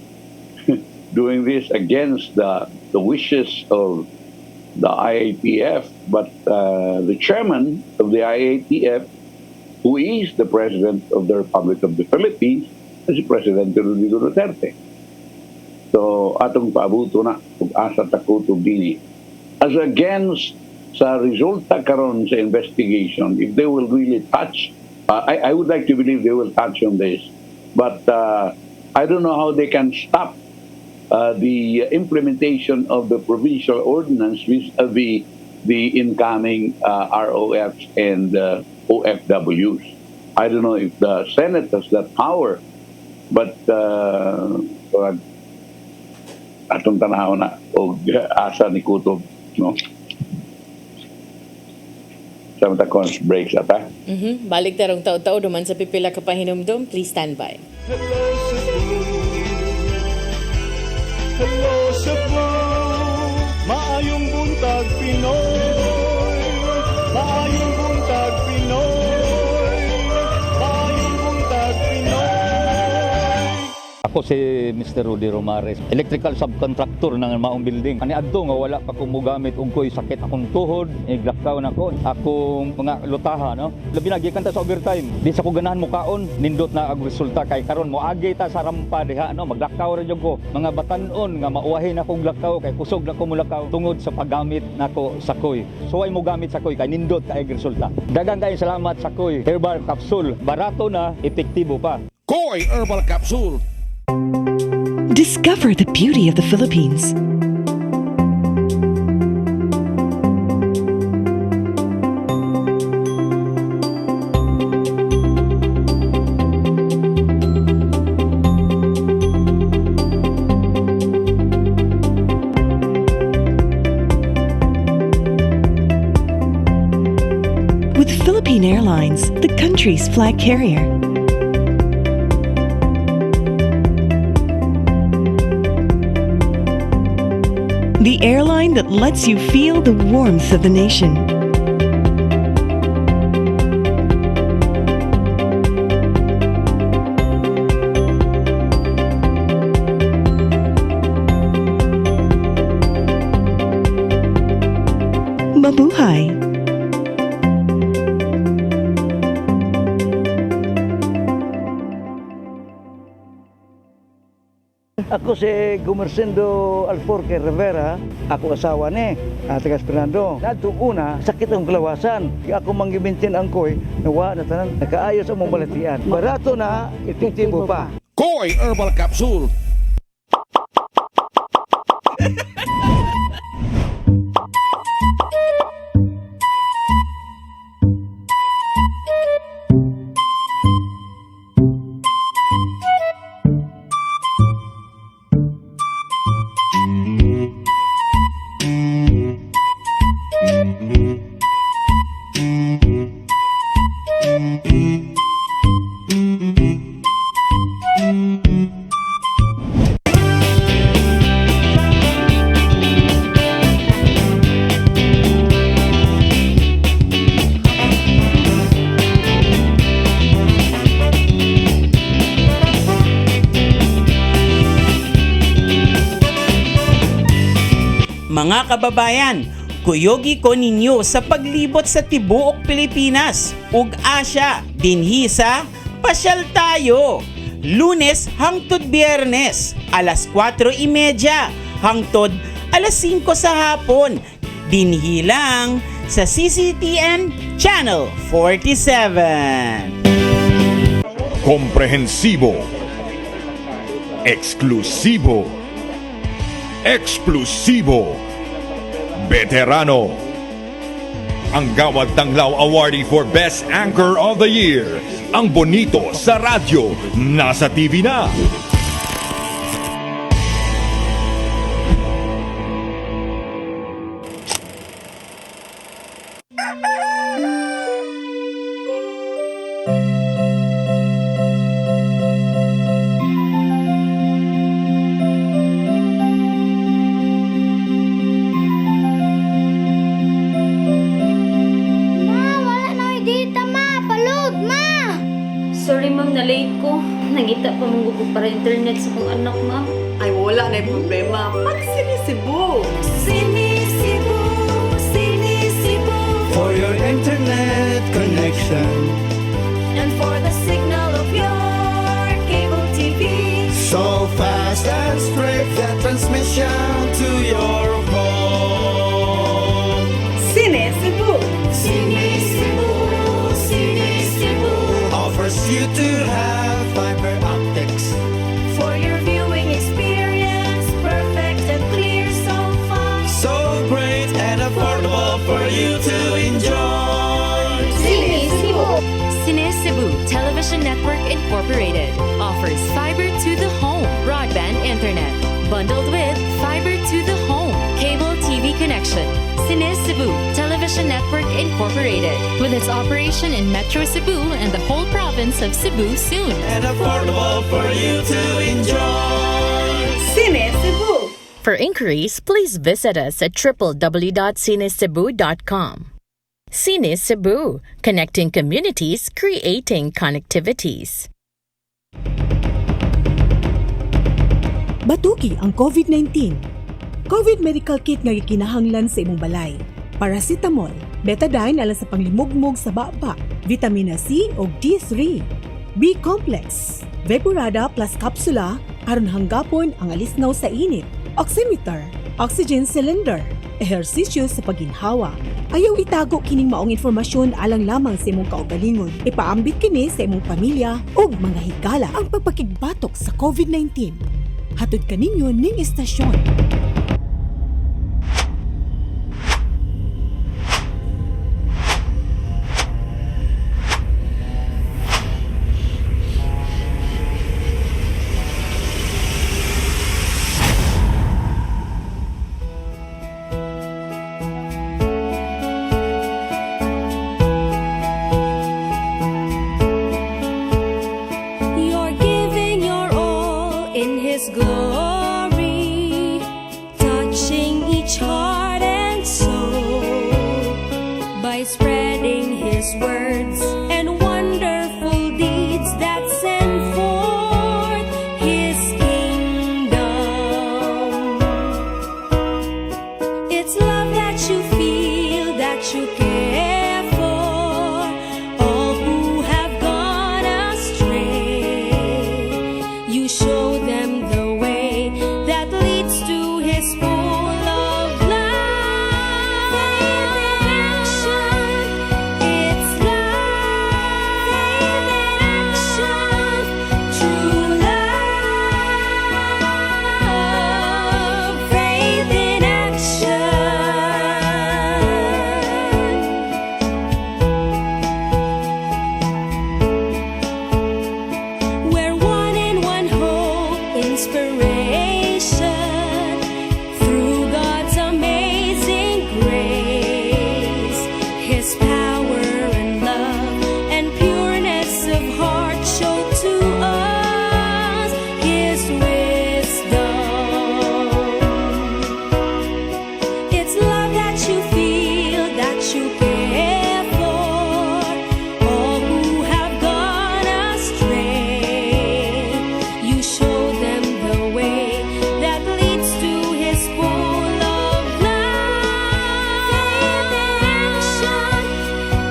C: doing this against the wishes of the IATF, but the chairman of the IATF, who is the president of the Republic of the Philippines, is President Rodrigo Duterte. So atong paabuto na ug asa takutog dinhi as against sa resulta karon sa investigation. If they will really touch, I would like to believe they will touch on this, but I don't know how they can stop the implementation of the provincial ordinance vis-a-vis the incoming ROFs and OFWs. I don't know if the Senate has that power, but atong tanaw na o asa ni Kutob, no? Samta cons breaks ata.
D: Balik tarong tao-tao duman sa pipila ka pahinumdum. Please stand by.
B: Hello Cebu, maayong buntag Pinoy, maayong buntag Pinoy, maayong buntag Pinoy.
E: Ako si Mr. Rudy Romares, electrical subcontractor ng Maayong building. Ani adto nga wala pa ko mogamit og koy sakit akong tuhod, iglakaw na ko. Akong mga lutaha, no. Labi na gikan ta sa overtime. Di sa ko ganahan mo kaon, nindot na ang resulta kay karon mo agi ta sa rampa diha, no. Maglakaw ra jud ko. Mga batan-on nga mauwahin akong lakaw kay kusog na ko mulakaw tungod sa paggamit nako sa koy. So ay mo gamit sa koy kay nindot kay resulta. Daghang kay salamat sa koy herbal capsule. Barato na, epektibo pa.
G: Koy Herbal Capsule.
F: Discover the beauty of the Philippines. With Philippine Airlines, the country's flag carrier. The airline that lets you feel the warmth of the nation. Mabuhay!
I: Ako si Gumersindo Alforque Rivera, ako asawa ni Tagas Fernando. Nadto una, sakit ang kalawasan. Ako manggibintin ang koy, nawa na tanan, nakaayos ang mong balatian. Barato na, epektibo pa.
G: Koy Herbal Capsule.
X: Mga kababayan, kuyogi ko ninyo sa paglibot sa tibuok Pilipinas ug Asya dinhi sa Pasyal Tayo. Lunes hangtod Biyernes, alas 4:30 hangtod alas 5 sa hapon. Dinhi lang sa CCTN Channel 47.
A: Komprehensibo, eksklusibo, eksklusibo, veterano. Ang Gawad Tanglaw Awardee for Best Anchor of the Year, ang bonito sa radyo, nasa TV na.
H: makita pa mong gusto para internet sa kong anak, ma'am.
K: Ay, wala na yung problema. Mag-Sini-Cebu.
B: Sini-Cebu, Sini-Cebu. For your internet connection.
H: And for the signal of your cable TV.
B: So fast and straight, the transmission to your phone.
K: Sini-Cebu.
B: Sini-Cebu, Sini-Cebu. Offers you to have fiber optics.
H: For your viewing experience, perfect and clear, so fast.
B: So great and affordable for you to enjoy.
H: Sini-Cebu.
N: CEBU Television Network Incorporated offers fiber to the home broadband internet bundled with fiber to the home cable TV connection. CEBU Television Network Incorporated with its operation in Metro Cebu and the whole province of Cebu soon.
B: And affordable for you to enjoy.
K: Sini-Cebu.
N: For inquiries, please visit us at www.cinecebu.com. CEBU, connecting communities, creating connectivities.
L: Batuki ang COVID-19. COVID medical kit nga gikinahanglan sa imong balay. Paracetamol, betadine alang sa panglimugmog sa baba, vitamina C o D3, B-complex, Vaporada plus kapsula aron hanggapon ang alisngaw sa init, oximeter, oxygen cylinder, ehersisyo sa pagginhawa. Ayaw itago kining maong informasyon alang lamang sa imong kaugalingon. Ipaambit kini sa imong pamilya o mga higala ang pagpakigbatok sa COVID-19. Hatod kaninyo ning istasyon.
H: You're giving your all in His glory, touching each heart and soul by spreading His words and wonderful deeds that send forth His kingdom. It's love that you feel, that you care for all who have gone astray. You show them the way that leads to His full of love. Faith in action, it's love. Faith in action, true love. Faith in action. We're one in one hope, inspiration through God's amazing grace. His power and love and pureness of heart show to us His wisdom. It's love that you feel, that you care for all who have gone astray. You show them the way that leads to His full of love. Faith in action,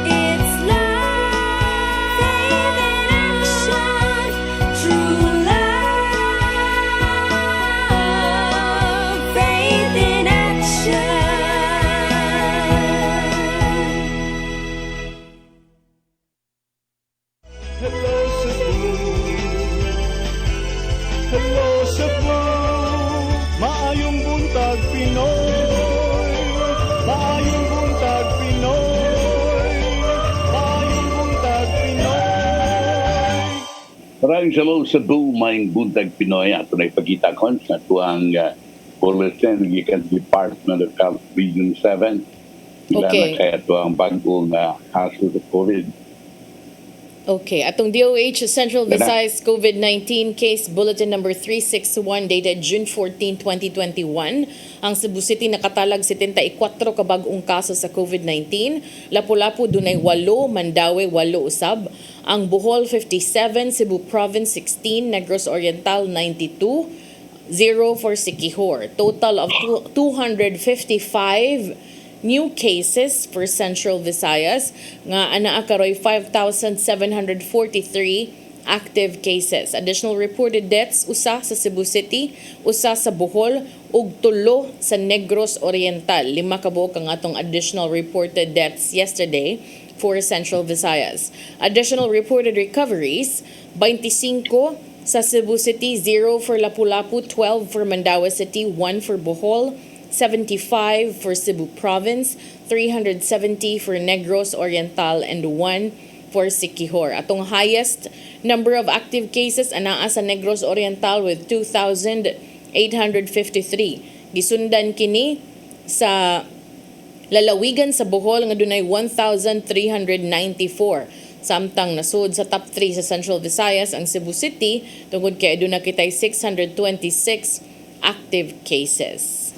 H: it's love. Faith in action, true love. Faith in action.
B: Hello Cebu, maayong buntag Pinoy. Maayong buntag Pinoy. Maayong buntag Pinoy.
C: Maraming salamat sa Cebu, Maayong Buntag Pinoy. Ato na ipagita ko sa tuang bulletin gikan sa Department of Health Region 7. Sila
D: Okay.
C: na kaya ito ang bagong kaso sa COVID.
D: Okay, atong DOH Central Visayas COVID-19 case bulletin number 361 dated June 14, 2021. Ang Cebu City nakatalag 74 ka bag-ong kaso sa COVID-19. Lapu-Lapu dunay 8, Mandawi 8 usab. Ang Bohol 57, Cebu Province 16, Negros Oriental 92, 0 for Siquijor. Total of 255 new cases for Central Visayas nga anaa karoy 5,743 active cases. Additional reported deaths usa sa Cebu City, usa sa Bohol ug 3 sa Negros Oriental. 5 kabuok ang atong additional reported deaths yesterday for Central Visayas. Additional reported recoveries 25 sa Cebu City, 0 for Lapu-Lapu, 12 for Mandaue City, 1 for Bohol, 75 for Cebu Province, 370 for Negros Oriental, and 1 for Siquijor. Atong highest number of active cases anaa sa Negros Oriental with 2,853. Gisundan kini sa lalawigan sa Bohol nga dunay 1,394. Samtang nasud sa top 3 sa Central Visayas ang Cebu City tungod kay aduna kitay 626 active cases.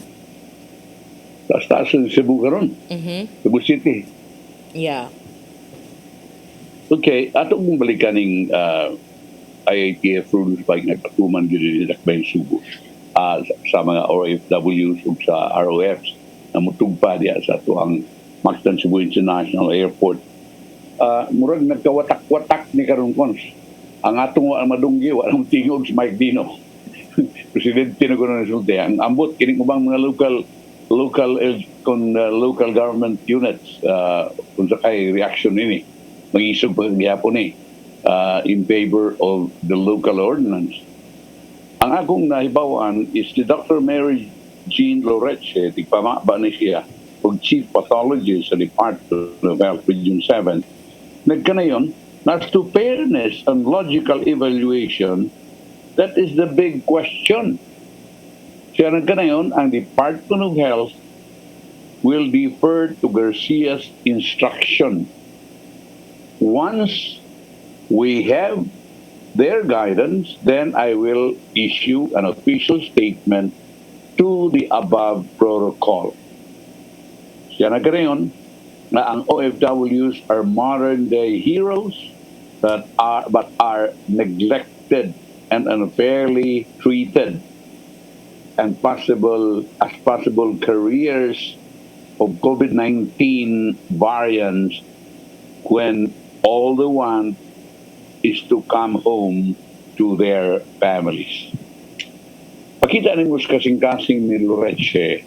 C: Taas-taas sa Cebu karon. Cebu City.
D: Yeah.
C: Okay, ato kong balikan ng IATF rules pag nagpatuman din ni Subo sa mga OFWs o sa ROFs na mutugpa diya sa tuang Mactan Cebu International Airport. Murag nagkawatak-watak ni karon kons. Ang atong madunggi walang tingog si Mike Dino. Presidente na kuno resulta. Ang ambot kini ubang mga local government units kung sa kay reaction ini mangisog pagyapon ni in favor of the local ordinance. Ang akong nahibawan is si Dr. Mary Jean Loreche, tigpamaba ni siya og Chief Pathologist sa Department of Health Region 7. Nagkanayon, as to fairness and logical evaluation, that is the big question. Kaya nagkanayon, ang Department of Health will defer to Garcia's instruction. Once we have their guidance, then I will issue an official statement to the above protocol. Kaya nagkanayon, na ang OFWs are modern-day heroes but are neglected and unfairly treated and possible careers of COVID-19 variants when all they want is to come home to their families. Pakita ni mo kasing-kasing ni Loreche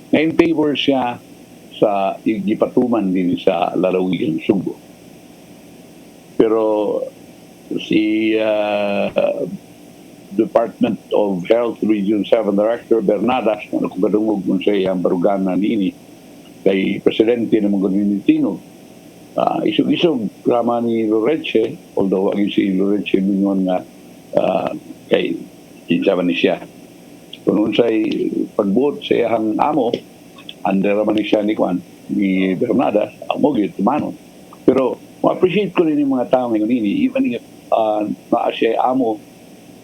C: na in favor siya sa igipatuman din sa lalawigan Subo. Pero si Department of Health Region 7 Director Bernadas, ano kung kadungog kung siya ang barugana ni kay Presidente ng mga Gunitino, isog-isog drama ni Loreche, although ang si Loreche mingon nga kay kinsaman ni siya. Kung sa'y pagbuot sa iyang amo, under naman siya ni Bernada, mo git manon. Pero ma-appreciate ko rin yung mga tao ngayon ini, even if naa siya amo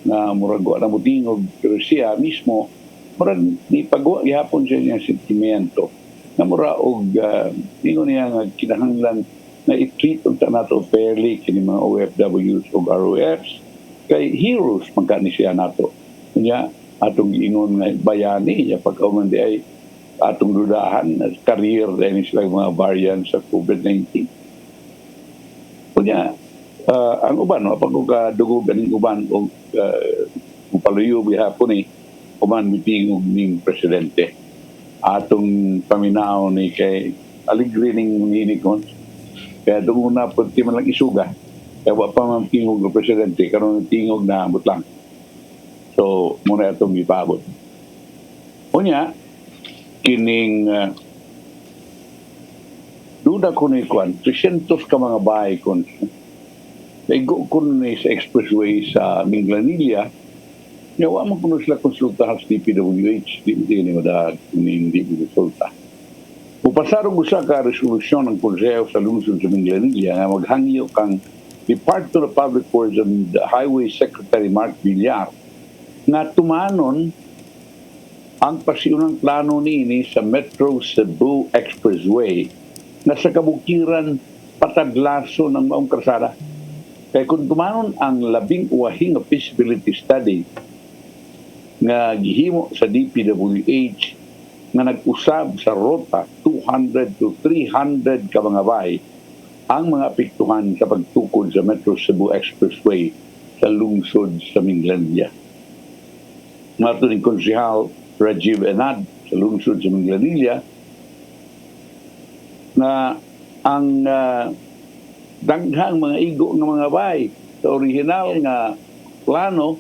C: na murag na mutingog, pero siya mismo murag ni pagwa gihapon siya niyang sentimento na mura og ingon niya nga kinahanglan na i-treat unta nato fairly kini mga OFWs o ROFs kay heroes magkani siya nato. Kanya atong ingon nga bayani ya pagkauman di ay atong dudahan career din sila mga variants sa COVID-19. Kunya, ang uban, pag dugo ganing uban o paluyo bihapon uban mitingog ning presidente. Atong paminaw ni kay aligri ning ninikon. Kaya dugo na pati man lang isuga. Kaya wa pa man tingog ng presidente, karon tingog na ambot lang. So, muna itong ipabot. Kunya, kining duda ko ni kwan 300 ka mga bahay kon naigo ko ni sa expressway sa Minglanilla yawa mo kuno sila konsultahan sa DPWH di hindi konsulta upasarong usa ka resolusyon ng Konseho sa Lungsod sa Minglanilla nga maghangyo kang Department of Public Works and Highway Secretary Mark Villar nga tumanon ang pasiunang plano niini sa Metro Cebu Expressway na sa kabukiran pataglaso ng maong karsada. Kaya kung tumanon ang labing uwahing nga feasibility study nga gihimo sa DPWH nga nag-usab sa rota 200 to 300 ka mga bahay ang mga apektuhan sa pagtukod sa Metro Cebu Expressway sa lungsod sa Minglanilla. Mato ni Konsehal Rajiv Enad sa lungsod sa Minglanilla na ang daghang mga igo ng mga bahay sa original nga plano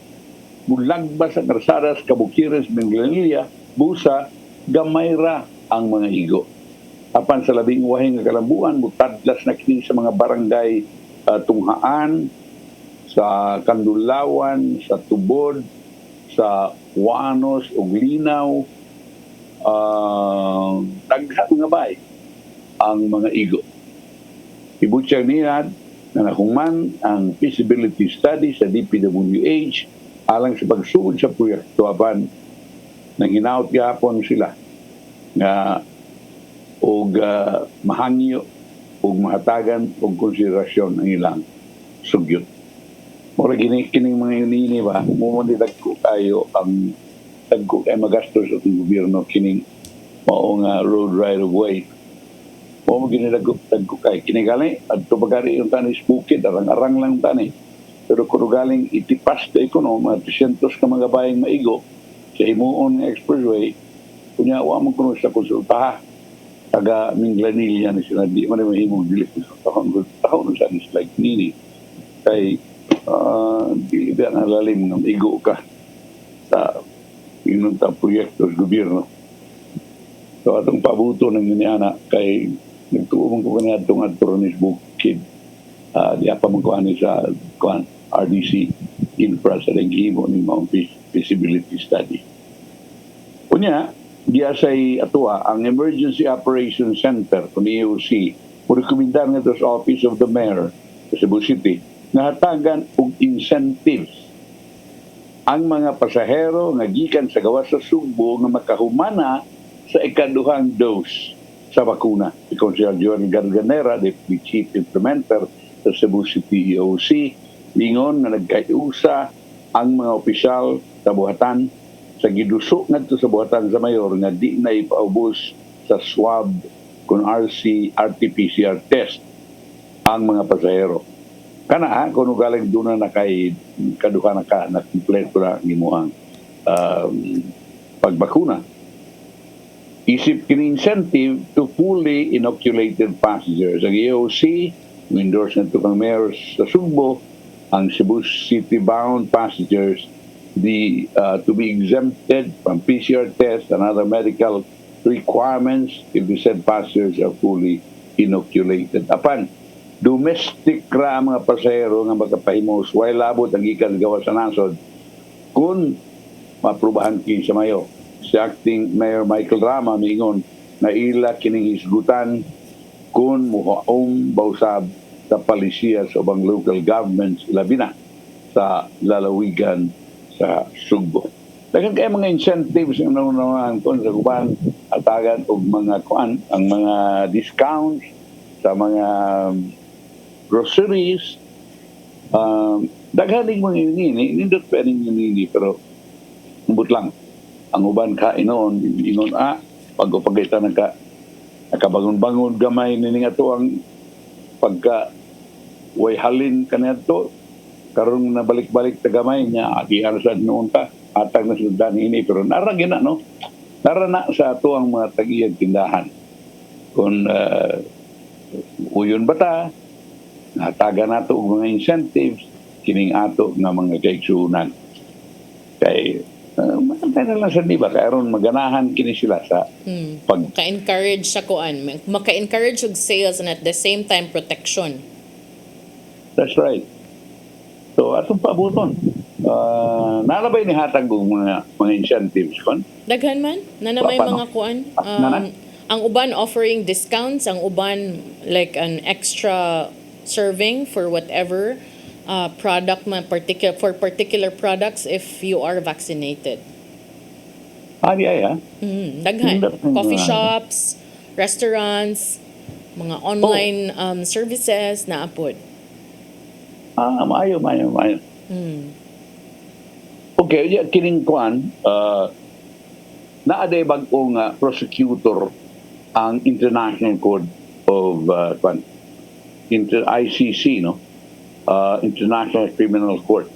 C: mulagbas sa Karsadas, Kabukires, Minglanilla, Busa, gamay ra ang mga igo. Apan sa labing uwahing nga kalambuan, mutadlas na kini sa mga barangay Tunghaan, sa Kandulawan, sa Tubod, sa Wanos, ug Linaw, daghang mga bahay ang mga igo. Ibutyag niya na nakuman ang feasibility study sa DPWH alang sa pagsugod sa proyekto apan nang hinaut gapon sila nga og mahangyo og mahatagan og konsiderasyon ang ilang sugyot. Mura kining mga yunini ba, mumuni dagko kayo ang dagko kay magastos sa gobyerno kining mao nga road right of way. Mo ginidagko kay kinigali adto bagari yung tanis bukid arang-arang lang tani. Pero kung galing itipas na ekonomi, 300 ka mga bayang maigo sa himuon ng expressway, kunya wa mo kuno sa konsulta taga Minglanilla ni sila di man mahimong dili tahon sa ni like nini kay dili ba na lalim ng igo ka sa inunta proyekto sa gobyerno. So atong pabuto ng niana kay nagtuong ko kanya atong atronis bukid di apa man kuan sa kuan RDC infra sa renghimo ni Mount Feasibility Study. Kunya, giyasay atua ang Emergency Operations Center kung EOC rekomendar nga sa Office of the Mayor sa Cebu City na hatagan og incentives ang mga pasahero nga gikan sa gawas sa Sugbo nga makahumana sa ikaduhang dose sa bakuna. Si Consejal Joel Garganera, Deputy Chief Implementer sa Cebu City EOC, lingon na nagkaiusa ang mga opisyal sa buhatan sa gidusok ngadto sa buhatan sa mayor nga di na ipaubos sa swab kung RT-PCR test ang mga pasahero. Kana kung galing doon na kay kaduha na ka na kompleto na imuhang pagbakuna. Isip kini incentive to fully inoculated passengers. Ang EOC, endorse na ito kang mayor sa Sugbo, ang Cebu City-bound passengers to be exempted from PCR tests and other medical requirements if the said passengers are fully inoculated. Apan, domestic ra mga pasahero nga magkapahimos, while labot ang ikan gawa sa nasod, kung maprubahan ki sa mayo. Si Acting Mayor Michael Rama mingon na ila kining hisgutan kung muhaong bausab sa palisiya sa ubang local governments labi na sa lalawigan sa Sugbo. Dagan kay mga incentives ang naunawahan kon sa kuban atagan og mga kuan ang mga discounts sa mga groceries daghan ning mga yunini nindot pa ning yunini pero umbot lang ang uban kainon ingon pag-upagita nakabangon-bangon gamay nining ato ang pagka way halin kanadto karon nabalik-balik ta gamay nya agihan sa noon ta atag na sudan ini pero nara gina no nara na sa ato ang mga tagiyag tindahan kung uyon bata natagan nato og mga incentives kining ato nga mga kaigsunan kay maganda na lang sa diba kaya ron maganahan kini sila sa
D: maka-encourage sa kuan maka-encourage og sales and at the same time protection.
C: That's right. So atong pabuton nalabay ni hatag og mga incentives kon
D: daghan man na may mga kuan ang uban offering discounts ang uban like an extra serving for whatever product for particular products if you are vaccinated. Daghan. Coffee shops, restaurants, mga online services na apod.
C: Maayo. Okay, kining kuan, naaday bagong prosecutor ang International Court of ICC, no? International Criminal Court.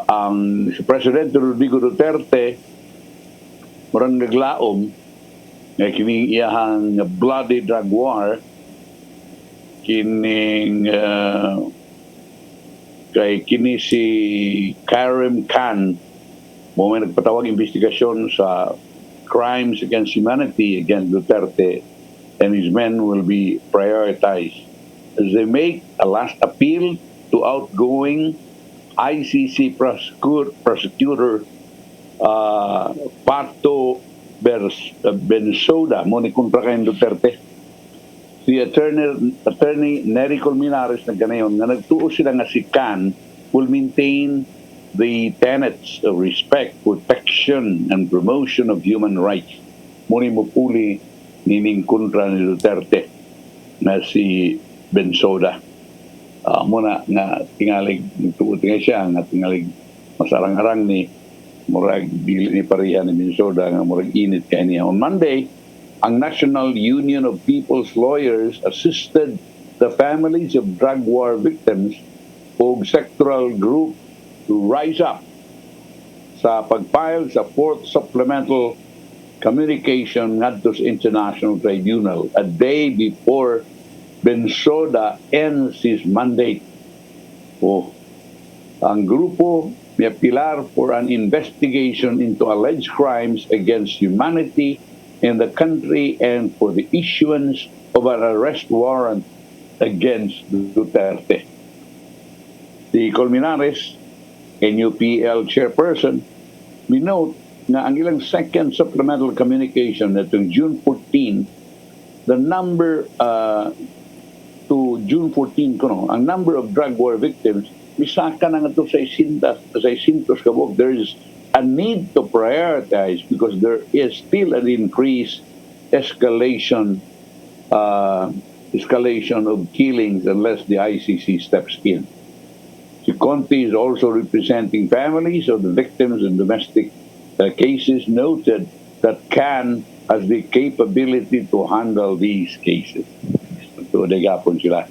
C: Ang si Presidente Rodrigo Duterte murang naglaom nga kining iyahang bloody drug war kining kay kini si Karim Khan mo may nagpatawag investigasyon sa crimes against humanity against Duterte and his men will be prioritized as they make a last appeal to outgoing ICC prosecutor Pato Bensoda mo ni kontra kay Duterte. Si attorney Nery Colmenares na ganayon nga nagtuo sila nga si Khan will maintain the tenets of respect, protection, and promotion of human rights. Muni mupuli nining kontra ni Duterte na si Bensoda. Muna nga tingalig nagtuo nga siya nga tingalig masarang-arang ni murag dili ni pareha ni Bensoda nga murag init kay niya. On Monday, ang National Union of People's Lawyers assisted the families of drug war victims o sectoral group to rise up sa pagfile sa 4th supplemental communication ngadto sa International Tribunal a day before Bensoda ends his mandate. Ang grupo may pilar for an investigation into alleged crimes against humanity in the country and for the issuance of an arrest warrant against Duterte. Si Colmenares, NUPL chairperson, we note na ang ilang second supplemental communication natong June 14, the number to June 14 kuno, ang number of drug war victims misaka na nga to sa 600 kabog. There is a need to prioritize because there is still an increased escalation of killings unless the ICC steps in. Si Conte is also representing families of the victims in domestic cases, noted that Khan has the capability to handle these cases. So, gapon sila.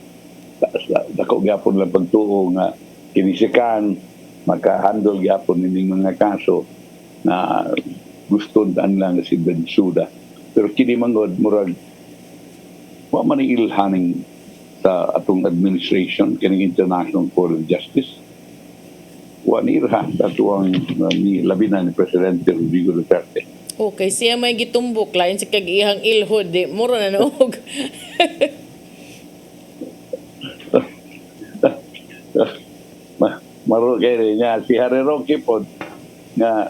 C: Dako gapon lang pagtuo nga kinisikan maka-handle gapon ning mga kaso na gusto daan lang si Bensuda. Pero kini mangod murag wa man ilhaning sa atong administration kining International Court of Justice. Wa ni ilhan atuang ni labi na ni Presidente Rodrigo Duterte.
D: Okay, siya may gitumbok lain sa kag-iyang ilhod di muro na noog.
C: Maro kay niya si Harry Roque po nga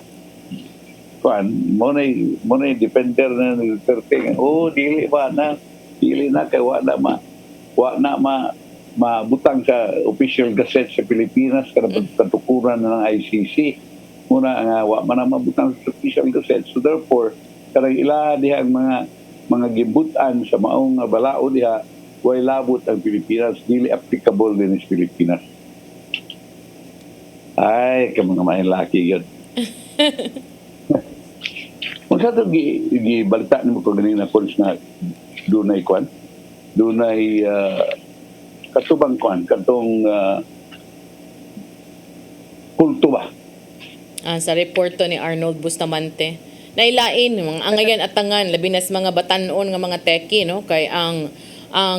C: kuan mo na defender na ni Duterte nga dili na kay wa na mabutang sa official gazette sa Pilipinas kada katukuran ng ICC muna nga wa man na mabutang sa official gazette. So therefore karang ila diha ang mga gibutan sa maong nga balao diha way labot ang Pilipinas, dili applicable din sa Pilipinas. Ay, ka mga maing laki yun. Kung sa ito, gibalita mo ko ganina po na dunay kwan, dunay katubang kwan, katong kulto ba?
D: Sa reporto ni Arnold Bustamante, nailain, mga angayan at tangan, labi na sa mga batanon nga mga teki, no? Kay ang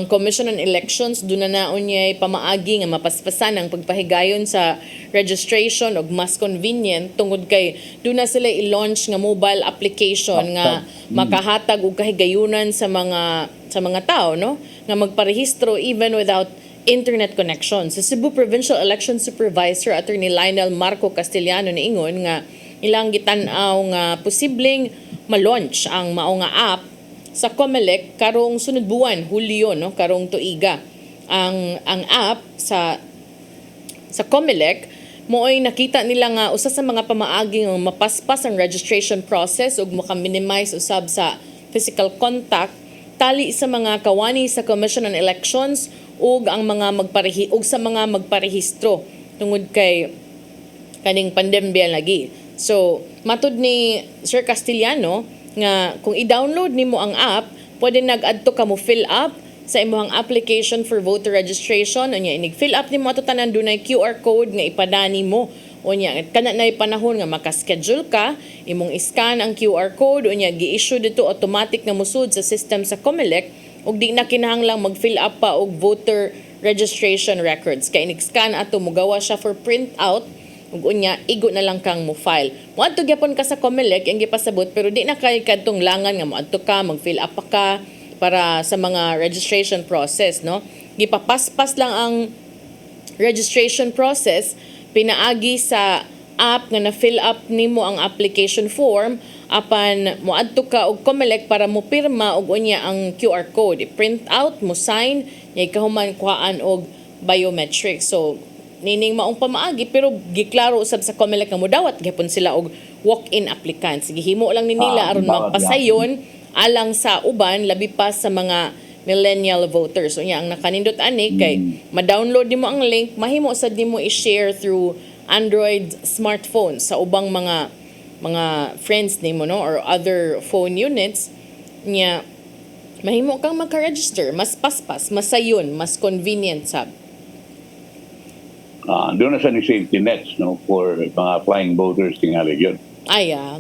D: Commission on Elections doon na naon niya pamaagi nga mapaspasan ang pagpahigayon sa registration og mas convenient tungod kay doon na sila i-launch nga mobile application nga makahatag og kahigayunan sa mga tao, no, nga magparehistro even without internet connection. Sa Cebu Provincial Election Supervisor Attorney Lionel Marco Castellano niingon nga ilang gitan-aw nga posibleng ma-launch ang mao nga app sa COMELEC karong sunod buwan, Hulyo, no, karong tuiga. Ang app sa COMELEC mooy nakita nila nga usa sa mga pamaagi nga mapaspas ang registration process ug maka-minimize usab sa physical contact tali sa mga kawani sa Commission on Elections ug ang mga sa mga magparehistro tungod kay kaning pandemya lagi. So, matud ni Sir Castellano nga kung i-download nimo ang app, pwede nag-adto ka mo fill up sa imong application for voter registration. Unya inig-fill up nimo ato tanan dunay QR code nga ipadani mo. Unya kana nay panahon nga maka-schedule ka, imong scan ang QR code, unya gi-issue dito automatic nga musud sa system sa COMELEC ug di na kinahanglang mag-fill up pa og voter registration records. Kay inig-scan ato mugawa siya for print out ug unya igo na lang kang mo file. Moadto gyapon ka sa COMELEC ang gipasabot pero di na kay kadtong langan nga moadto ka mag-fill up pa ka para sa mga registration process, no? Gipapaspas lang ang registration process pinaagi sa app nga na-fill up nimo ang application form apan moadto ka og COMELEC para mo pirma og unya ang QR code. I-print out mo sign yay kahuman kuhaan og biometrics. So nining maong pamaagi pero giklaro usab sa COMELEC nga modawat gyapon sila og walk-in applicants. Gihimo lang ni nila aron magpasayon alang sa uban labi pa sa mga millennial voters. Unya ang nakanindot ani kay ma-download nimo ang link, mahimo sad nimo i-share through Android smartphone sa ubang mga friends nimo, no, or other phone units. Nya mahimo kang maka-register, mas paspas, mas sayon, mas convenient sab.
C: Doon na sa ni safety nets, no, for mga flying voters tingali yun.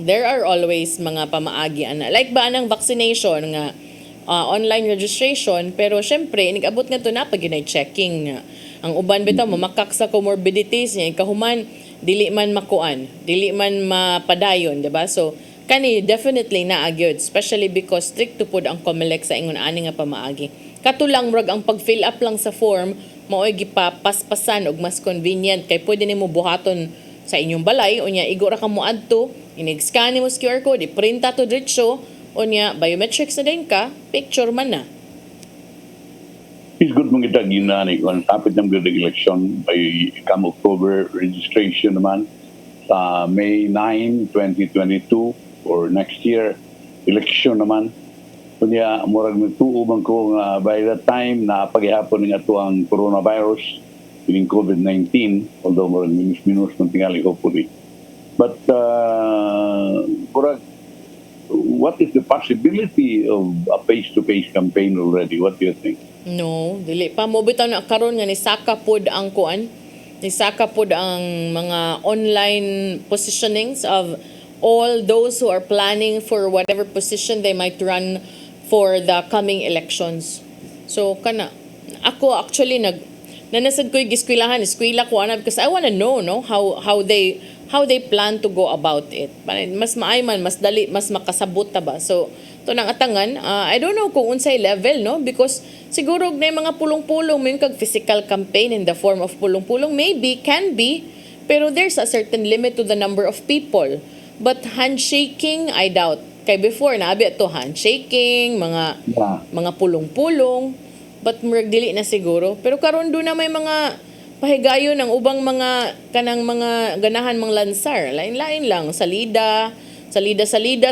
D: There are always mga pamaagi ana. Like ba anang vaccination nga online registration, pero syempre nigabot nga to na pag yun ay checking ang uban bitaw mamakak sa comorbidities niya kahuman dili man makuan, dili man mapadayon, diba? So kani definitely na agyod, especially because strict to pud ang COMELEC sa ingon ani nga pamaagi. Katulang murag ang pag-fill up lang sa form maoy gipapaspasan og mas convenient kay pwede nimo buhaton sa inyong balay unya igo ra ka mo adto, inig-scan nimo sa QR code, i-print to diretso. Unya, biometrics na din ka, picture man na.
C: It's good mong itag ginani kung tapit ng good election by come October registration naman sa May 9, 2022 or next year election naman. Kunya murag nagtuubang ko nga by that time na paghihapon ng ato ang coronavirus piling COVID-19, although murag minus ng tingali hopefully. But murag what is the possibility of a face-to-face campaign already? What do you think?
D: No, dili pa mo bitaw na karon nga ni saka pod ang kuan. Ni saka pod ang mga online positionings of all those who are planning for whatever position they might run for the coming elections. So kana ako actually nanasad ko giskwelahan, eskwela ko ana because I want to know how they plan to go about it. Mas maayman, mas dali, mas makasabot ta ba. So to nang atangan, I don't know kung unsay level, no, because siguro na mga pulong-pulong may kag physical campaign in the form of pulong-pulong, maybe can be, pero there's a certain limit to the number of people. But handshaking, I doubt. Kay before naabi ato handshaking, mga pulong-pulong, but murag dili na siguro. Pero karon do na may mga pahigayon ng ubang mga kanang mga ganahan mga lansar, lain-lain lang, salida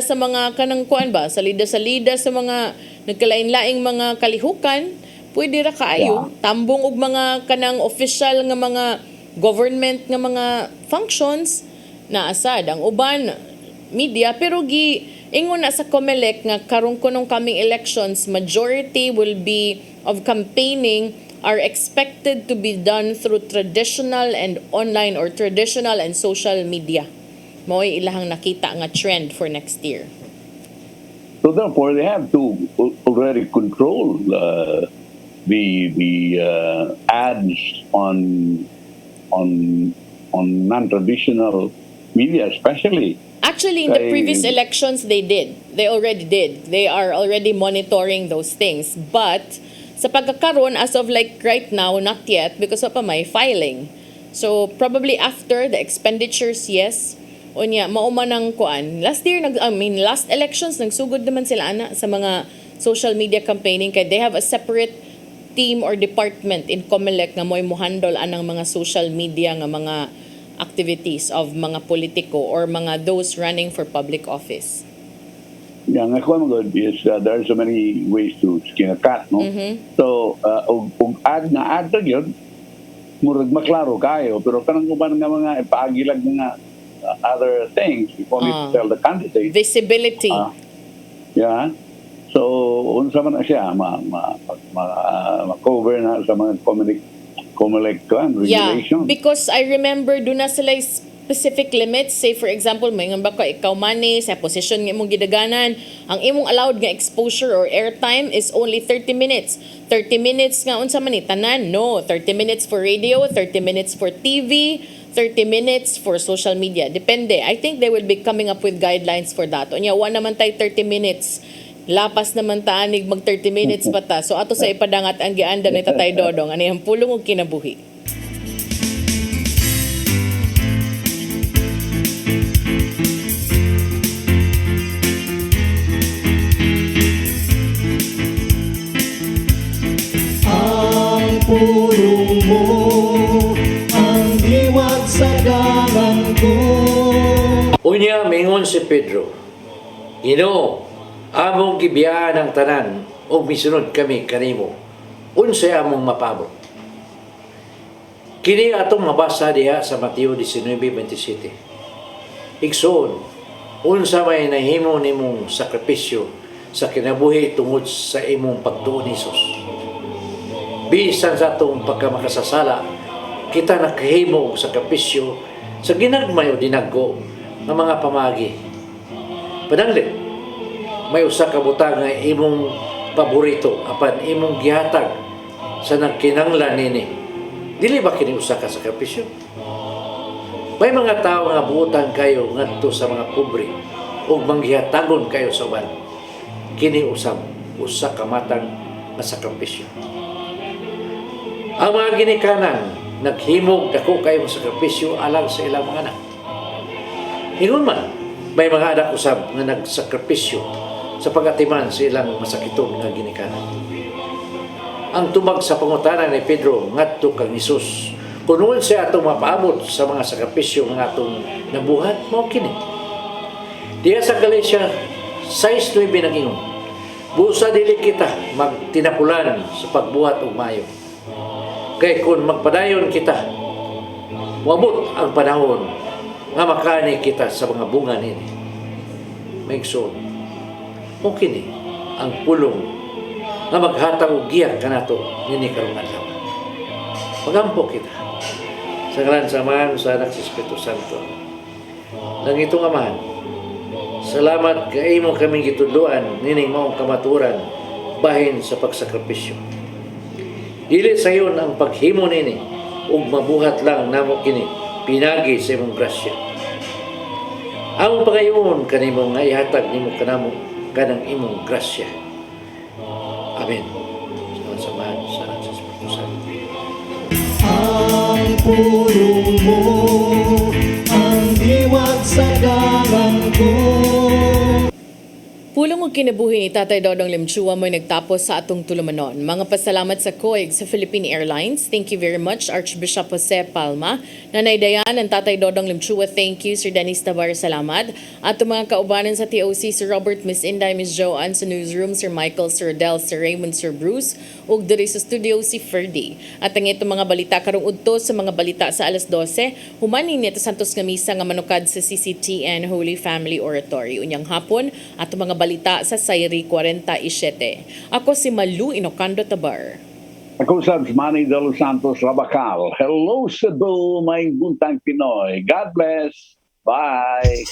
D: sa mga kanang kuan ba, salida sa mga nagkalain-laing mga kalihukan, pwede ra kaayo tambong og mga kanang official nga mga government nga mga functions na asad ang uban media pero ingon na sa COMELEC nga karon kunong coming elections majority will be of campaigning are expected to be done through traditional and online or traditional and social media. Mo'y ilahang nakita nga trend for next year.
C: So therefore, they have to already control the ads on non-traditional media, especially.
D: Actually, in the previous elections, they already did. They are already monitoring those things. But sa pagkakaroon, as of like right now, not yet, because of may filing. So, probably after the expenditures, yes. Unya, mauman ng kuan. Last elections, nagsugod naman sila ana sa mga social media campaigning kaya they have a separate team or department in COMELEC nga mo'y muhandle anang mga social media nga mga activities of mga politiko or mga those running for public office.
C: Yang ako magod is there are so many ways to skin a cat, no? So, ug ad nga ad yun, murag maklaro kayo, pero kanang uban nga mga ipaagilag mga other things, if only to tell the candidate.
D: Visibility.
C: Yeah. So, unsa man na siya, ma-cover na sa mga COMELEC regulation.
D: Because I remember doon na sila specific limits. Say for example, may nga baka ikaw mani sa position nga imong gidaganan, ang imong allowed nga exposure or airtime is only 30 minutes. 30 minutes nga unsa man ni tanan? No, 30 minutes for radio, 30 minutes for TV, 30 minutes for social media. Depende. I think they will be coming up with guidelines for that. Unya, wa naman tay 30 minutes. Lapas naman taanig mag 30 minutes pa ta. So ato sa ipadangat ang gianda ni Tatay Dodong ani ang pulong og kinabuhi.
B: Ang pulong mo ang diwag sa dalan ko.
J: Unya mingon si Pedro, among gibiyaan ang tanan o misunod kami kanimo. Unsay among mapabot. Kini atong mabasa diha sa Mateo 19:27. Igsoon, unsa may nahimo nimong sakripisyo sa kinabuhi tungod sa imong pagtuon ni Hesus. Bisan sa atong pagkamakasasala, kita nakahimo og sakripisyo sa ginagmay o dinaggo ng mga pamagi. Pananglit, may usa ka butang nga imong paborito apan imong gihatag sa nagkinanglan nini. Dili ba kini usa ka sakripisyo? May mga tao nga buutan kayo ngadto sa mga pobre ug manggihatagon kayo sa uban. Kini usa ka matang nga sakripisyo. Ang mga ginikanan naghimog dako kayo sakripisyo alang sa ilang mga anak. Ingon man, may mga anak usab nga nagsakripisyo sa pagatiman sa ilang masakitong nga ginikanan. Ang tubag sa pangutana ni Pedro ngadto kang Hesus, kunon siya atong mapaabot sa mga sakripisyo nga atong nabuhat, mao kini. Diya sa Galatia 6:9 nagingon, busa dili kita magtinapulan sa pagbuhat og maayo. Kay kung magpadayon kita, wabot ang panahon nga makani kita sa mga bunga nini. Maigsoon, o kini ang pulong nga maghatag og giya kanato nini karong adlaw. Pagampo kita sa ngalan sa Ama sa Anak sa Espiritu Santo. Langitong Amahan, salamat kay imo kaming gitudloan nining maong kamaturan bahin sa pagsakripisyo. Dili sayon ang paghimo nini ug mabuhat lang namo kini pinagi sa imong grasya. Ang pagayon kanimo nga ihatag nimo kanamo kanang imong grasya. Amen. Sa Ama sa Anak sa Espiritu Santo.
B: Ang pulong mo ang diwag sa dalan ko.
D: Pulong og kinabuhi ni Tatay Dodong Limchua mo'y nagtapos sa atong tulumanon. Mga pasalamat sa COIG sa Philippine Airlines. Thank you very much, Archbishop Jose Palma. Nanay Dayan and Tatay Dodong Limchua, thank you. Sir Dennis Tabar, salamat. At mga kaubanan sa TOC, Sir Robert, Miss Inday, Miss Joanne sa newsroom, Sir Michael, Sir Del, Sir Raymond, Sir Bruce, ug diri sa studio si Ferdy. At ang itong mga balita karong udto sa mga balita sa alas 12, humanin ni Santos nga misa nga manukad sa CCTN Holy Family Oratory. Unyang hapon at mga balita sa Sayri 47. Ako si Malu Inocando Tabar.
C: Ako sa Manny de los Santos Rabacal. Hello Cebu, Maayong Buntag Pinoy. God bless. Bye.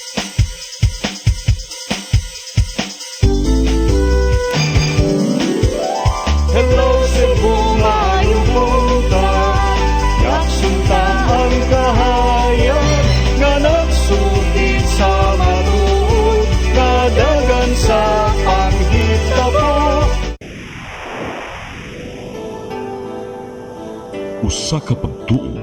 B: Hello Cebu, Maayong Buntag. Yaksunta ang kahayag nga nagsulid sa maluod, kadagan sa panghitabo.
A: Usa ka pagtuo